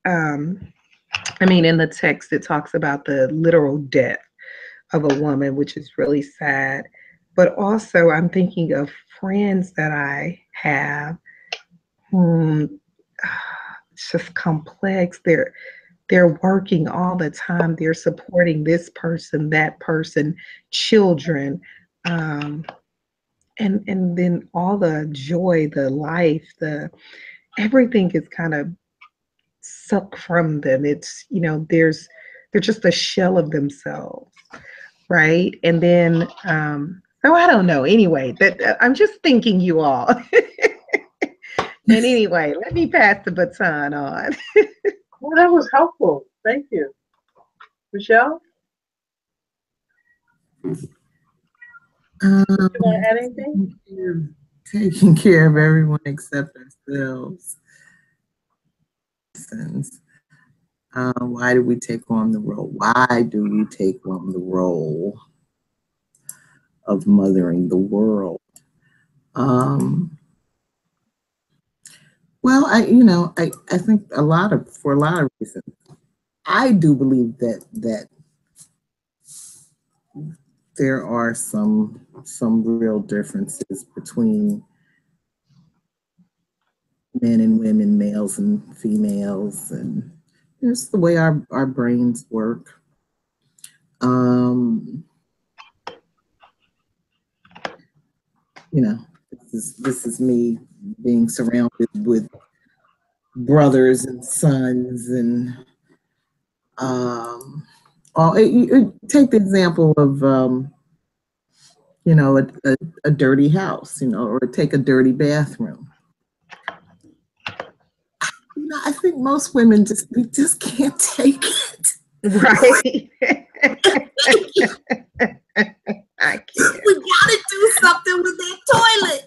I mean, in the text, it talks about the literal death of a woman, which is really sad. But also, I'm thinking of friends that I have whom it's just complex. They're working all the time. They're supporting this person, that person, children, and then all the joy, the life, the everything is kind of sucked from them. It's they're just a shell of themselves, right? And then so I don't know. Anyway, that I'm just thinking, you all. And anyway, let me pass the baton on. Well, that was helpful. Thank you. Michelle? Can I add anything? Taking care of everyone except ourselves. Why do we take on the role? Why do we take on the role of mothering the world? Well, I think for a lot of reasons. I do believe that there are some real differences between men and women, males and females, and it's the way our brains work. This is me being surrounded with brothers and sons, and take the example of a dirty house, or take a dirty bathroom. I think most women we just can't take it. Right. I can't. We gotta do something with that toilet.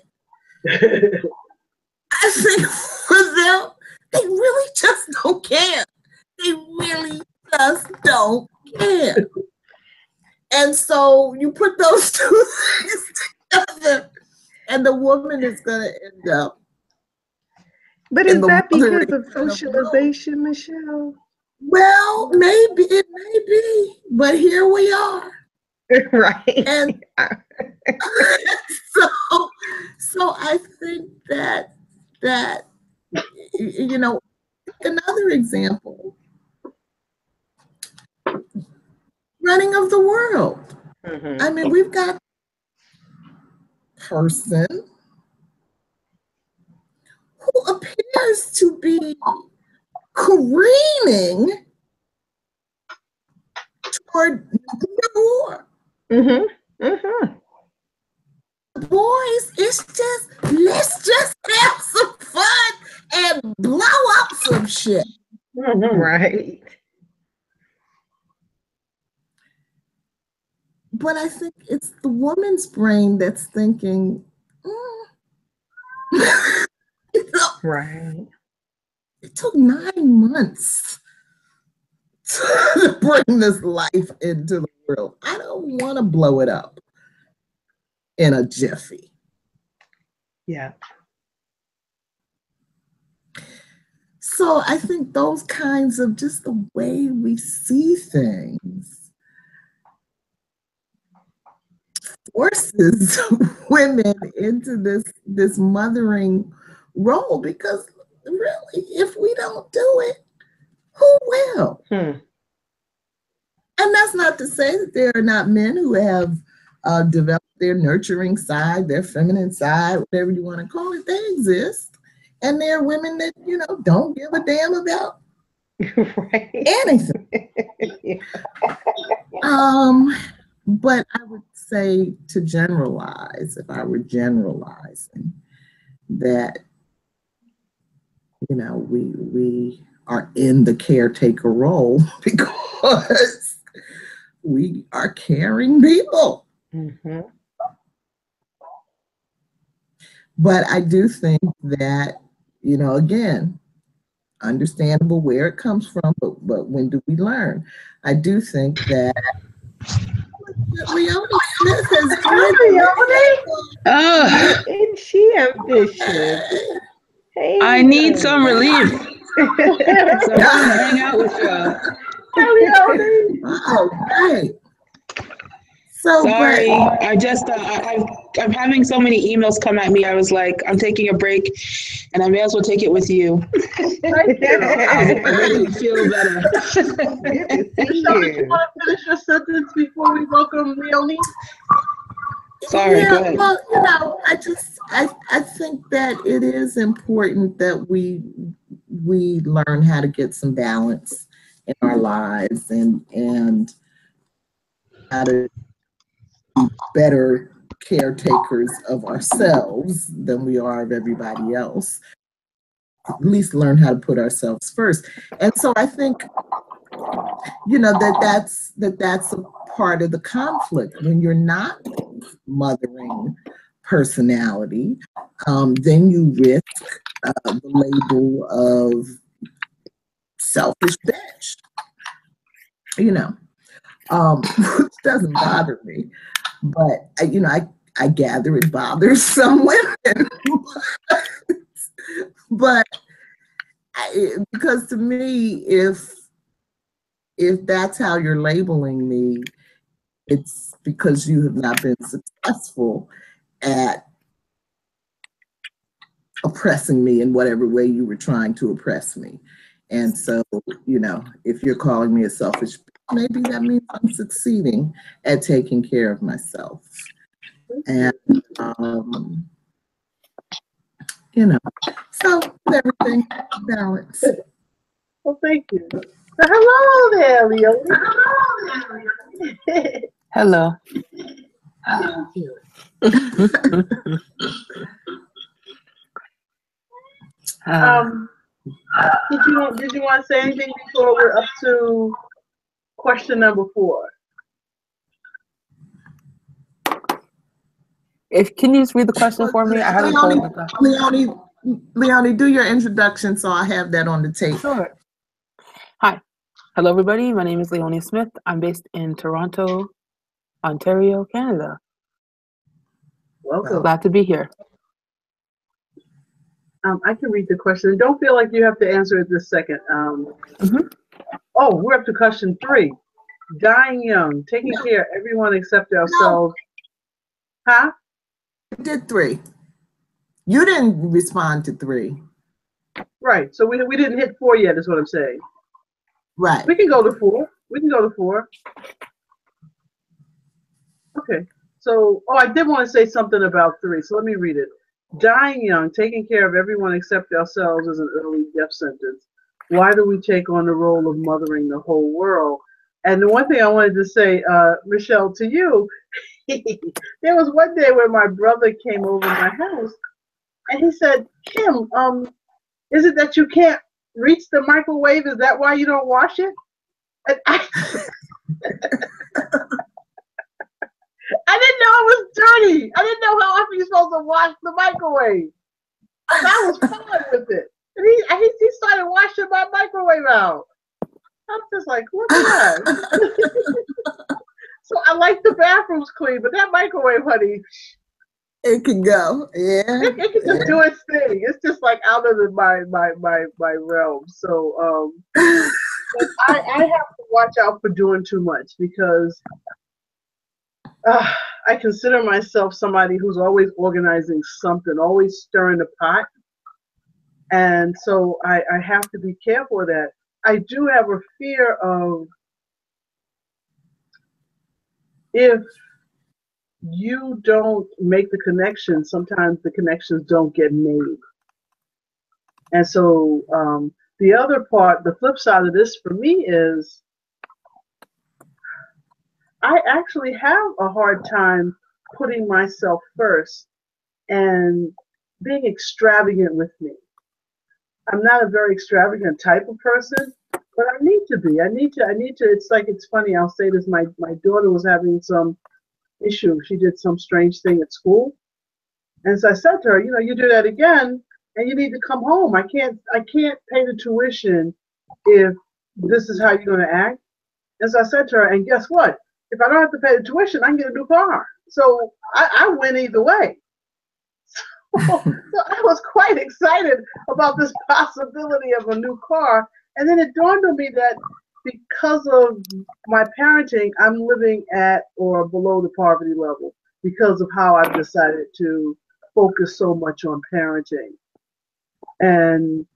I think for them, they really just don't care. They really just don't care. And so you put those two things together, and the woman is going to end up. But is that because of socialization, Michelle? Well, maybe, it may be, but here we are. Right. And so I think that another example running of the world. Mm-hmm. I mean, we've got person who appears to be careening toward nuclear war. Mm-hmm. Mm-hmm. Boys, let's just have some fun and blow up some shit. Mm-hmm. Right. But I think it's the woman's brain that's thinking, Right. It took 9 months to bring this life into the world. I don't want to blow it up in a jiffy. Yeah. So I think those kinds of just the way we see things forces women into this mothering role, because really, if we don't do it, who will? And that's not to say that there are not men who have developed their nurturing side, their feminine side, whatever you want to call it. They exist. And there are women that, don't give a damn about anything. But I would say, to generalize, if I were generalizing, that, we are in the caretaker role because we are caring people. Mm-hmm. But I do think that, again, understandable where it comes from, but when do we learn? I do think that Leonie Smith has Isn't she ambitious? Hey, I need some relief. So I'm going to hang out with you. Oh, right. So, sorry, I'm having so many emails come at me. I was like, I'm taking a break, and I may as well take it with you. Thank you. It made me feel better. Good to see Michelle, you. did you want to finish your sentence before we welcome Leonie? Sorry, go ahead. Well, I think that it is important that we learn how to get some balance in our lives and how to be better caretakers of ourselves than we are of everybody else. At least learn how to put ourselves first. And so I think, that's a part of the conflict. When you're not mothering personality, then you risk the label of selfish bitch, which doesn't bother me. But, I gather it bothers some women. But because to me, if that's how you're labeling me, it's because you have not been successful at oppressing me in whatever way you were trying to oppress me. And so, if you're calling me a selfish, maybe that means I'm succeeding at taking care of myself. And, so everything balance. Well, thank you. So, hello there, Leonie. Hello. Did you want to say anything before we're up to question number 4? Can you just read the question for me? I haven't pulled it. Leonie, do your introduction so I have that on the tape. Sure. Hi. Hello, everybody. My name is Leonie Smith. I'm based in Toronto, Ontario, Canada. Welcome. Glad to be here. I can read the question. Don't feel like you have to answer it this second. Oh, we're up to question 3. Dying young, taking care of everyone except ourselves. Huh? I did 3. You didn't respond to 3. Right. So we didn't hit 4 yet, is what I'm saying. Right. We can go to 4. We can go to 4. Okay. So, I did want to say something about 3. So let me read it. Dying young, taking care of everyone except ourselves is an early death sentence. Why do we take on the role of mothering the whole world? And the one thing I wanted to say, Michelle, to you, there was one day where my brother came over my house and he said, Kim, is it that you can't reach the microwave? Is that why you don't wash it? And I didn't know it was dirty. I didn't know how often you're supposed to wash the microwave. And I was fine with it. And he started washing my microwave out. I'm just like, what the heck? So I like the bathrooms clean, but that microwave, honey, it can go. Yeah. It can just do its thing. It's just like out of my realm. So but I have to watch out for doing too much because I consider myself somebody who's always organizing something, always stirring the pot. And so I have to be careful of that. I do have a fear of if you don't make the connection, sometimes the connections don't get made. And so the other part, the flip side of this for me is I actually have a hard time putting myself first and being extravagant with me. I'm not a very extravagant type of person, but I need to be. I need to. It's funny. I'll say this. My daughter was having some issue. She did some strange thing at school. And so I said to her, you do that again and you need to come home. I can't pay the tuition if this is how you're going to act. And so I said to her, and guess what? If I don't have to pay the tuition, I can get a new car. So I win either way. So I was quite excited about this possibility of a new car. And then it dawned on me that because of my parenting, I'm living at or below the poverty level because of how I've decided to focus so much on parenting. And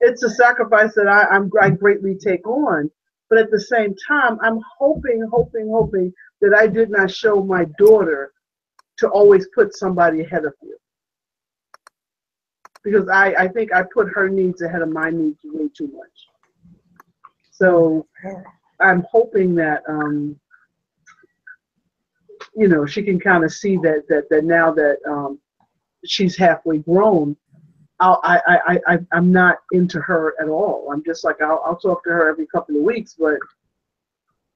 it's a sacrifice that I greatly take on. But at the same time, I'm hoping that I did not show my daughter to always put somebody ahead of you. Because I think I put her needs ahead of my needs way too much. So I'm hoping that she can kind of see that now that she's halfway grown, I'm not into her at all. I'm just like I'll talk to her every couple of weeks, but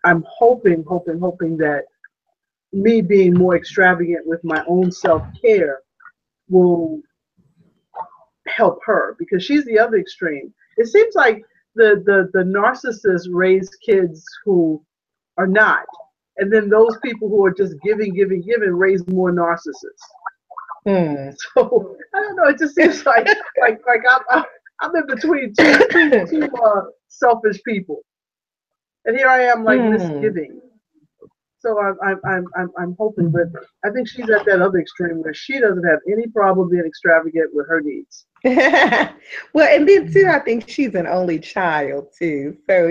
I'm hoping that me being more extravagant with my own self-care will help her, because she's the other extreme. It seems like the narcissists raise kids who are not, and then those people who are just giving raise more narcissists. So I don't know. It just seems like I'm in between two selfish people, and here I am like misgiving. So I'm hoping, but I think she's at that other extreme where she doesn't have any problem being extravagant with her needs. Well, and then too, I think she's an only child too. So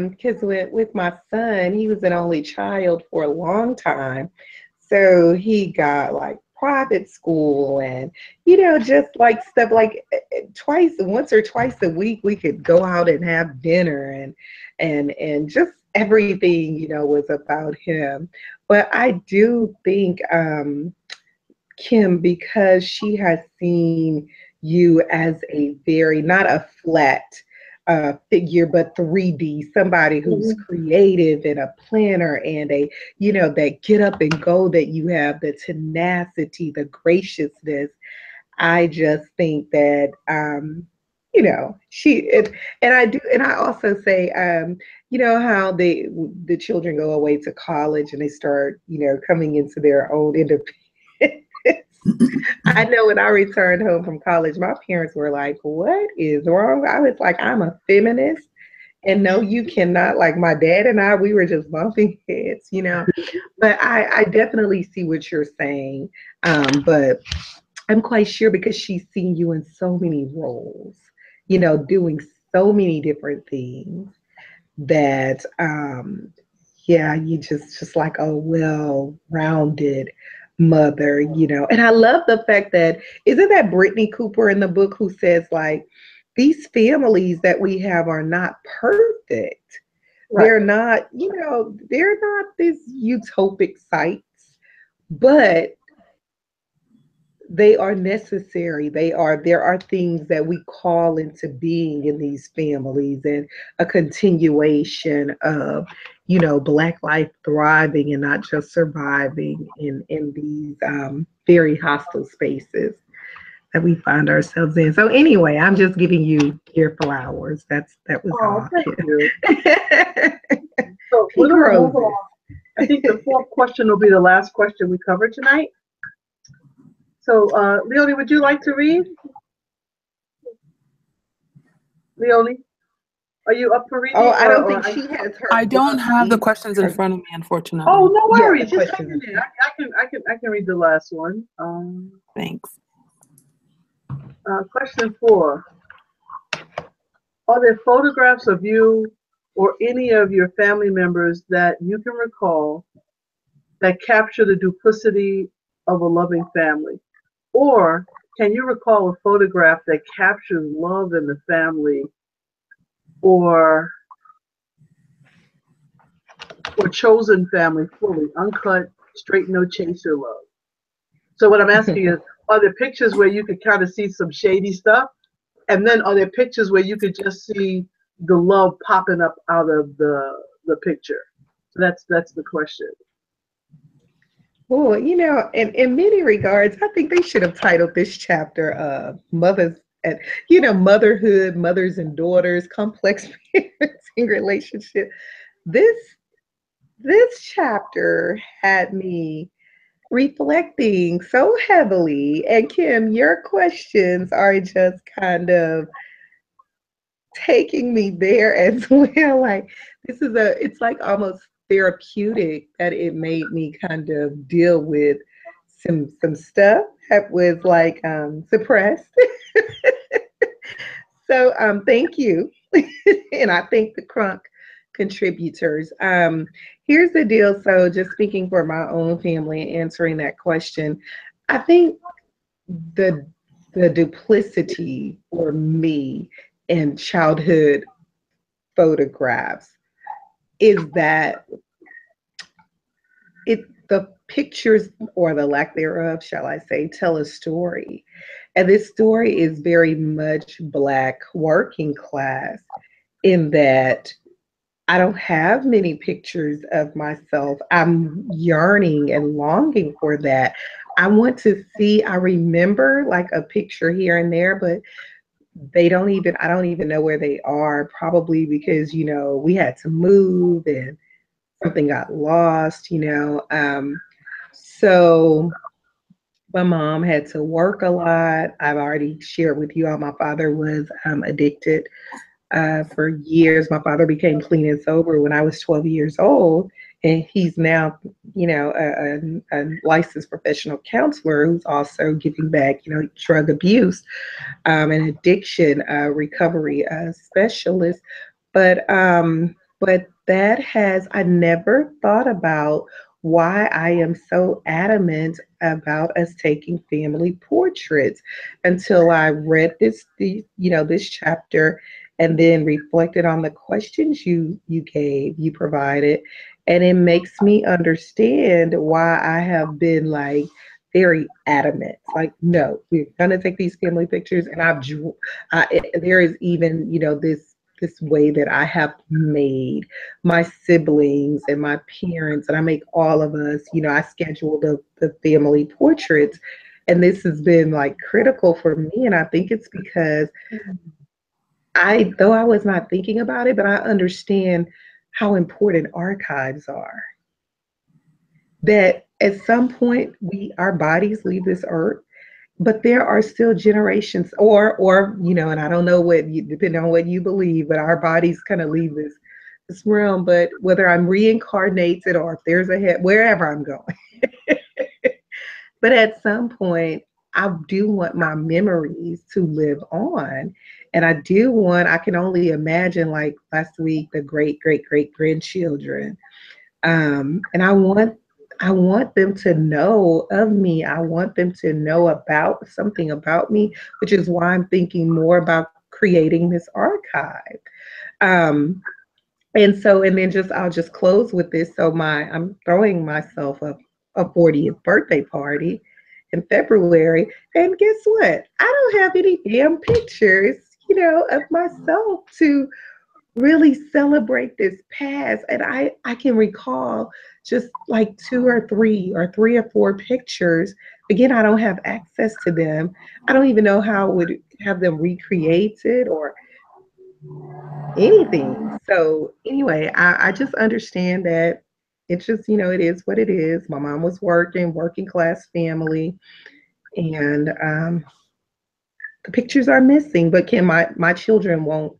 because with my son, he was an only child for a long time. So he got like private school and, just like stuff like once or twice a week, we could go out and have dinner and just everything, was about him. But I do think, Kim, because she has seen you as a very, not a flat figure, but 3D, somebody who's creative and a planner and a, that get up and go that you have, the tenacity, the graciousness. I just think that, and I also say, how the children go away to college and they start, coming into their own independence. I know when I returned home from college, my parents were like, what is wrong? I was like, I'm a feminist. And no, you cannot. Like my dad and I, we were just bumping heads, But I definitely see what you're saying. But I'm quite sure because she's seen you in so many roles, doing so many different things. that, yeah, you just like a well-rounded mother, And I love the fact that, isn't that Brittney Cooper in the book who says, like, these families that we have are not perfect. Right. They're not, they're not these utopic sites, but they are necessary. There are things that we call into being in these families, and a continuation of, Black life thriving and not just surviving in these very hostile spaces that we find ourselves in. So anyway, I'm just giving you your flowers. That was all. Thank you. So we're going to move along. I think the fourth question will be the last question we cover tonight. So, Leonie, would you like to read? Leonie, are you up for reading? Oh, I don't think she has her. I don't have the questions in front of me, unfortunately. Oh, no worries. Just hang in there. I can read the last one. Thanks. Question 4. Are there photographs of you or any of your family members that you can recall that capture the duplicity of a loving family? Or can you recall a photograph that captures love in the family, or chosen family fully, uncut, straight, no chaser love? So what I'm asking is, are there pictures where you could kind of see some shady stuff? And then are there pictures where you could just see the love popping up out of the picture? So that's the question. Well, in many regards, I think they should have titled this chapter Mothers and, Motherhood, Mothers and Daughters, Complex Parenting Relationship. This chapter had me reflecting so heavily. And Kim, your questions are just kind of taking me there as well. Like, it's like almost therapeutic that it made me kind of deal with some stuff that was like suppressed. So thank you. And I thank the Crunk contributors. Here's the deal. So just speaking for my own family and answering that question, I think the duplicity for me in childhood photographs is that the pictures, or the lack thereof, shall I say, tell a story. And this story is very much Black working class, in that I don't have many pictures of myself. I'm yearning and longing for that. I want to see, I remember like a picture here and there, but I don't even know where they are, probably because, we had to move and something got lost, So my mom had to work a lot. I've already shared with you all, my father was addicted for years. My father became clean and sober when I was 12 years old. And he's now, a licensed professional counselor who's also giving back, drug abuse and addiction recovery specialist. But I never thought about why I am so adamant about us taking family portraits until I read this chapter, and then reflected on the questions you provided. And it makes me understand why I have been like very adamant. Like, no, we're gonna take these family pictures. And there is even, this way that I have made my siblings and my parents, and I make all of us, I schedule the family portraits. And this has been like critical for me. And I think it's because though I was not thinking about it, but I understand how important archives are. That at some point our bodies leave this earth, but there are still generations, or and I don't know depending on what you believe, but our bodies kind of leave this realm. But whether I'm reincarnated or if there's a head, wherever I'm going, but at some point I do want my memories to live on. And I can only imagine, like last week, the great, great, great grandchildren. And I want them to know of me. I want them to know about something about me, which is why I'm thinking more about creating this archive. Um, and then I'll just close with this. So I'm throwing myself a 40th birthday party in February. And guess what? I don't have any damn pictures, of myself to really celebrate this past. And I can recall just like three or four pictures. Again, I don't have access to them. I don't even know how I would have them recreated or anything. So anyway, I just understand that it's just, it is what it is. My mom was working class family, and the pictures are missing, but my children won't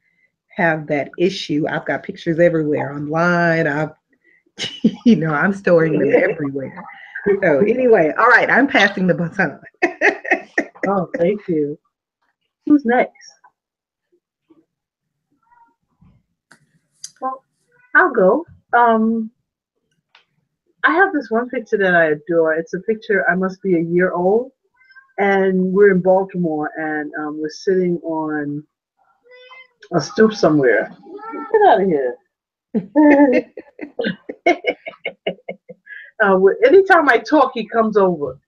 have that issue. I've got pictures everywhere online. I'm storing them everywhere. So anyway, all right, I'm passing the baton. Oh, thank you. Who's next? Well, I'll go. I have this one picture that I adore. It's a picture, I must be a year old, and we're in Baltimore, and we're sitting on a stoop somewhere. Get out of here. Anytime I talk, he comes over.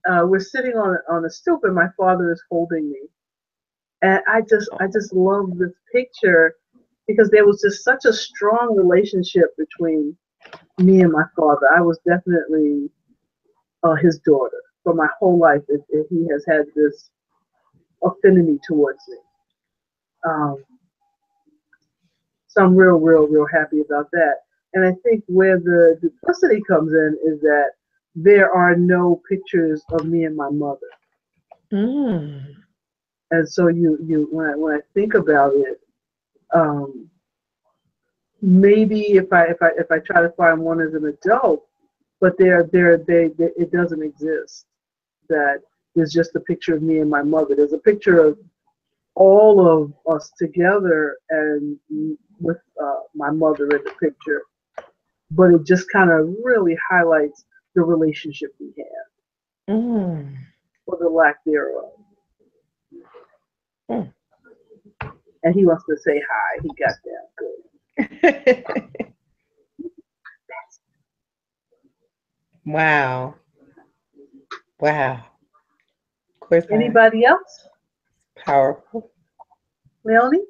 We're sitting on a stoop, and my father is holding me, and I just love this picture because there was just such a strong relationship between me and my father. I was definitely his daughter for my whole life. He has had this affinity towards me. So I'm real happy about that. And I think where the duplicity comes in is that there are no pictures of me and my mother. Mm. And so when I think about it, maybe if I try to find one as an adult, but it doesn't exist. That there's just a picture of me and my mother. There's a picture of all of us together and with my mother in the picture, but it just kind of really highlights the relationship we have, or the lack thereof. And he wants to say hi. He got that good. Wow. Of course. Anybody else? Powerful. Leonie?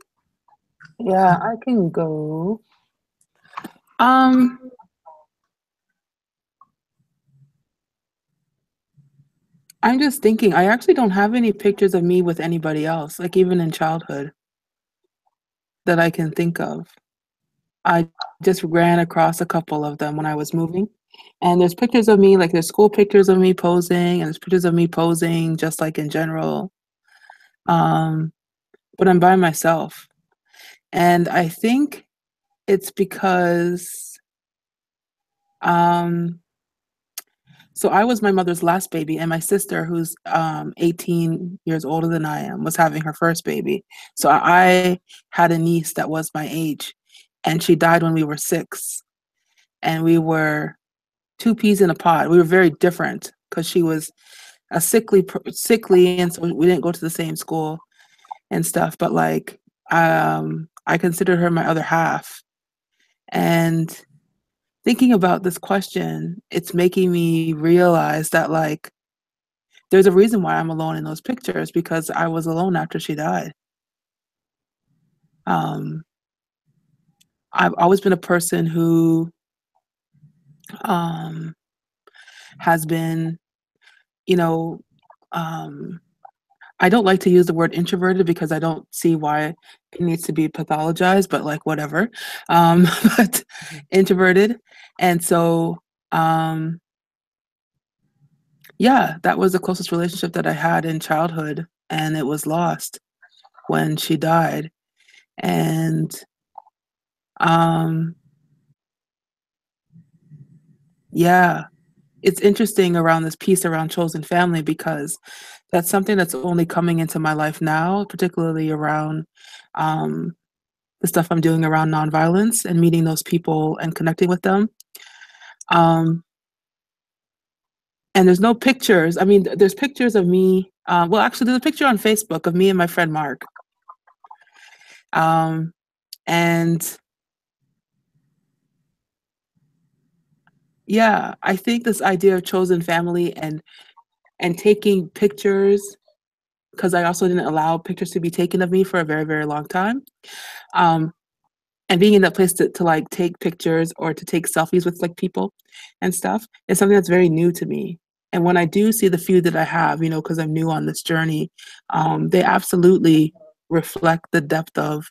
Yeah, I can go. I'm just thinking, I actually don't have any pictures of me with anybody else, like even in childhood, that I can think of. I just ran across a couple of them when I was moving. And there's pictures of me, like there's school pictures of me posing, and there's pictures of me posing just like in general. But I'm by myself. And I think it's because so I was my mother's last baby, and my sister, who's 18 years older than I am, was having her first baby. So I had a niece that was my age, and she died when we were 6. And we were 2 peas in a pod. We were very different because she was a sickly, and so we didn't go to the same school and stuff. But like, I considered her my other half. And thinking about this question, it's making me realize that like, there's a reason why I'm alone in those pictures, because I was alone after she died. I've always been a person who has been, I don't like to use the word introverted because I don't see why it needs to be pathologized, but like whatever. But introverted. And so, yeah, that was the closest relationship that I had in childhood, and it was lost when she died. And yeah, it's interesting around this piece around chosen family, because that's something that's only coming into my life now, particularly around the stuff I'm doing around nonviolence and meeting those people and connecting with them. And there's no pictures. I mean, there's pictures of me. Well, actually, there's a picture on Facebook of me and my friend Mark. And yeah, I think this idea of chosen family and taking pictures, because I also didn't allow pictures to be taken of me for a very, very long time. And being in that place to like take pictures or to take selfies with like people and stuff is something that's very new to me. And when I do see the few that I have, you know, because I'm new on this journey, they absolutely reflect the depth of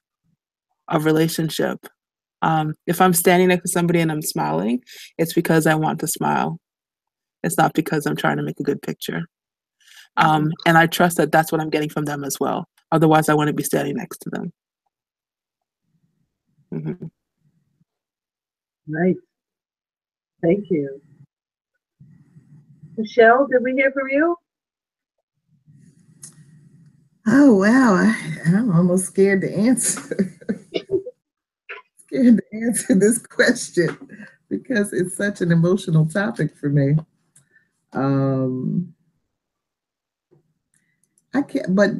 relationship. If I'm standing next to somebody and I'm smiling, it's because I want to smile. It's not because I'm trying to make a good picture. And I trust that that's what I'm getting from them as well. Otherwise, I wouldn't be standing next to them. Mm-hmm. Nice. Thank you. Michelle, did we hear from you? Oh, wow. I'm almost scared to answer. Scared to answer this question because it's such an emotional topic for me. I can't, but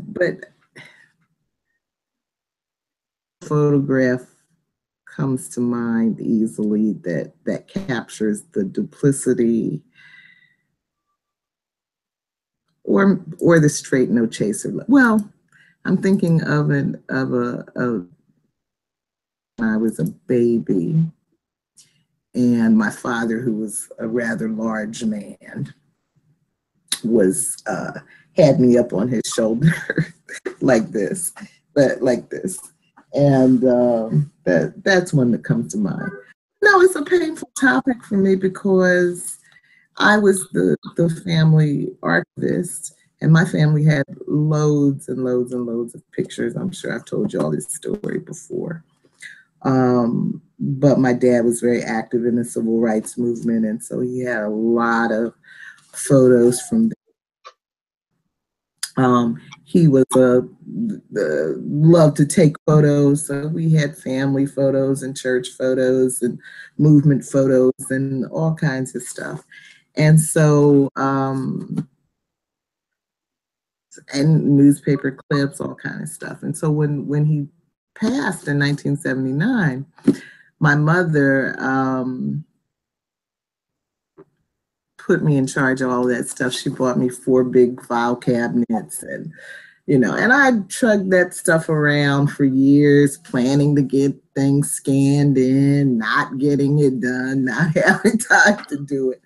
photograph comes to mind easily that captures the duplicity or the straight no chaser. Well, I'm thinking of when I was a baby and my father, who was a rather large man, was had me up on his shoulder like this, and that's one that comes to mind. No, it's a painful topic for me because I was the family archivist, and my family had loads and loads and loads of pictures. I'm sure I've told you all this story before. But my dad was very active in the civil rights movement, and so he had a lot of photos from he was loved to take photos, so we had family photos and church photos and movement photos and all kinds of stuff. And so and newspaper clips, all kind of stuff. And so when he passed in 1979, my mother put me in charge of all of that stuff. She bought me 4 big file cabinets, and and I chugged that stuff around for years, planning to get things scanned in, not getting it done, not having time to do it.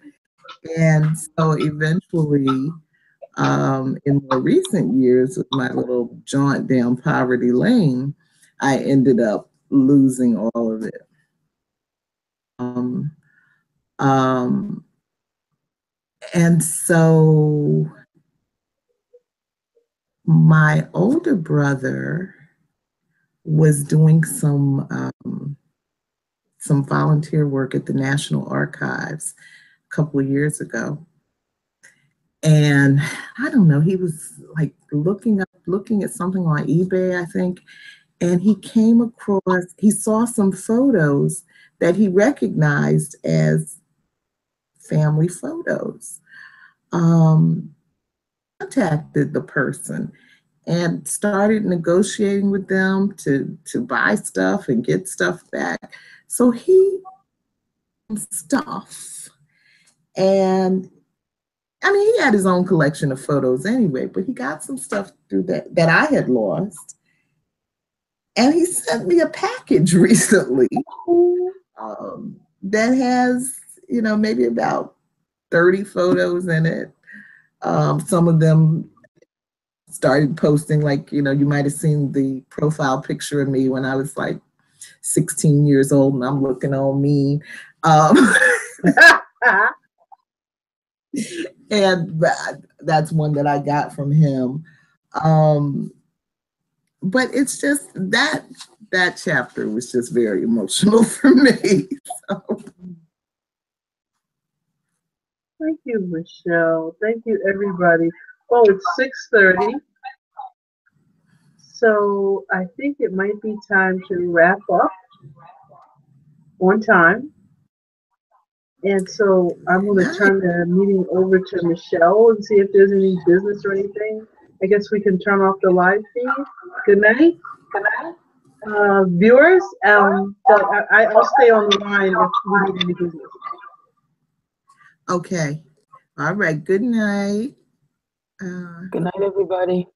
And so eventually, in more recent years, with my little jaunt down poverty lane, I ended up losing all of it. And so my older brother was doing some volunteer work at the National Archives a couple of years ago. And I don't know, he was like looking at something on eBay, I think, and he saw some photos that he recognized as family photos. Contacted the person and started negotiating with them to buy stuff and get stuff back. So he stuff. And I mean, he had his own collection of photos anyway, but he got some stuff through that I had lost. And he sent me a package recently that has, maybe about 30 photos in it. Some of them started posting, like, you might have seen the profile picture of me when I was like 16 years old and I'm looking all mean. And that's one that I got from him. But it's just that chapter was just very emotional for me. So. Thank you, Michelle. Thank you, everybody. Oh, it's 6:30. So I think it might be time to wrap up on time. And so I'm going to turn the meeting over to Michelle and see if there's any business or anything. I guess we can turn off the live feed. Good night. Good night. Viewers, I'll stay on the line if we need any business. Okay. All right. Good night. Good night, everybody.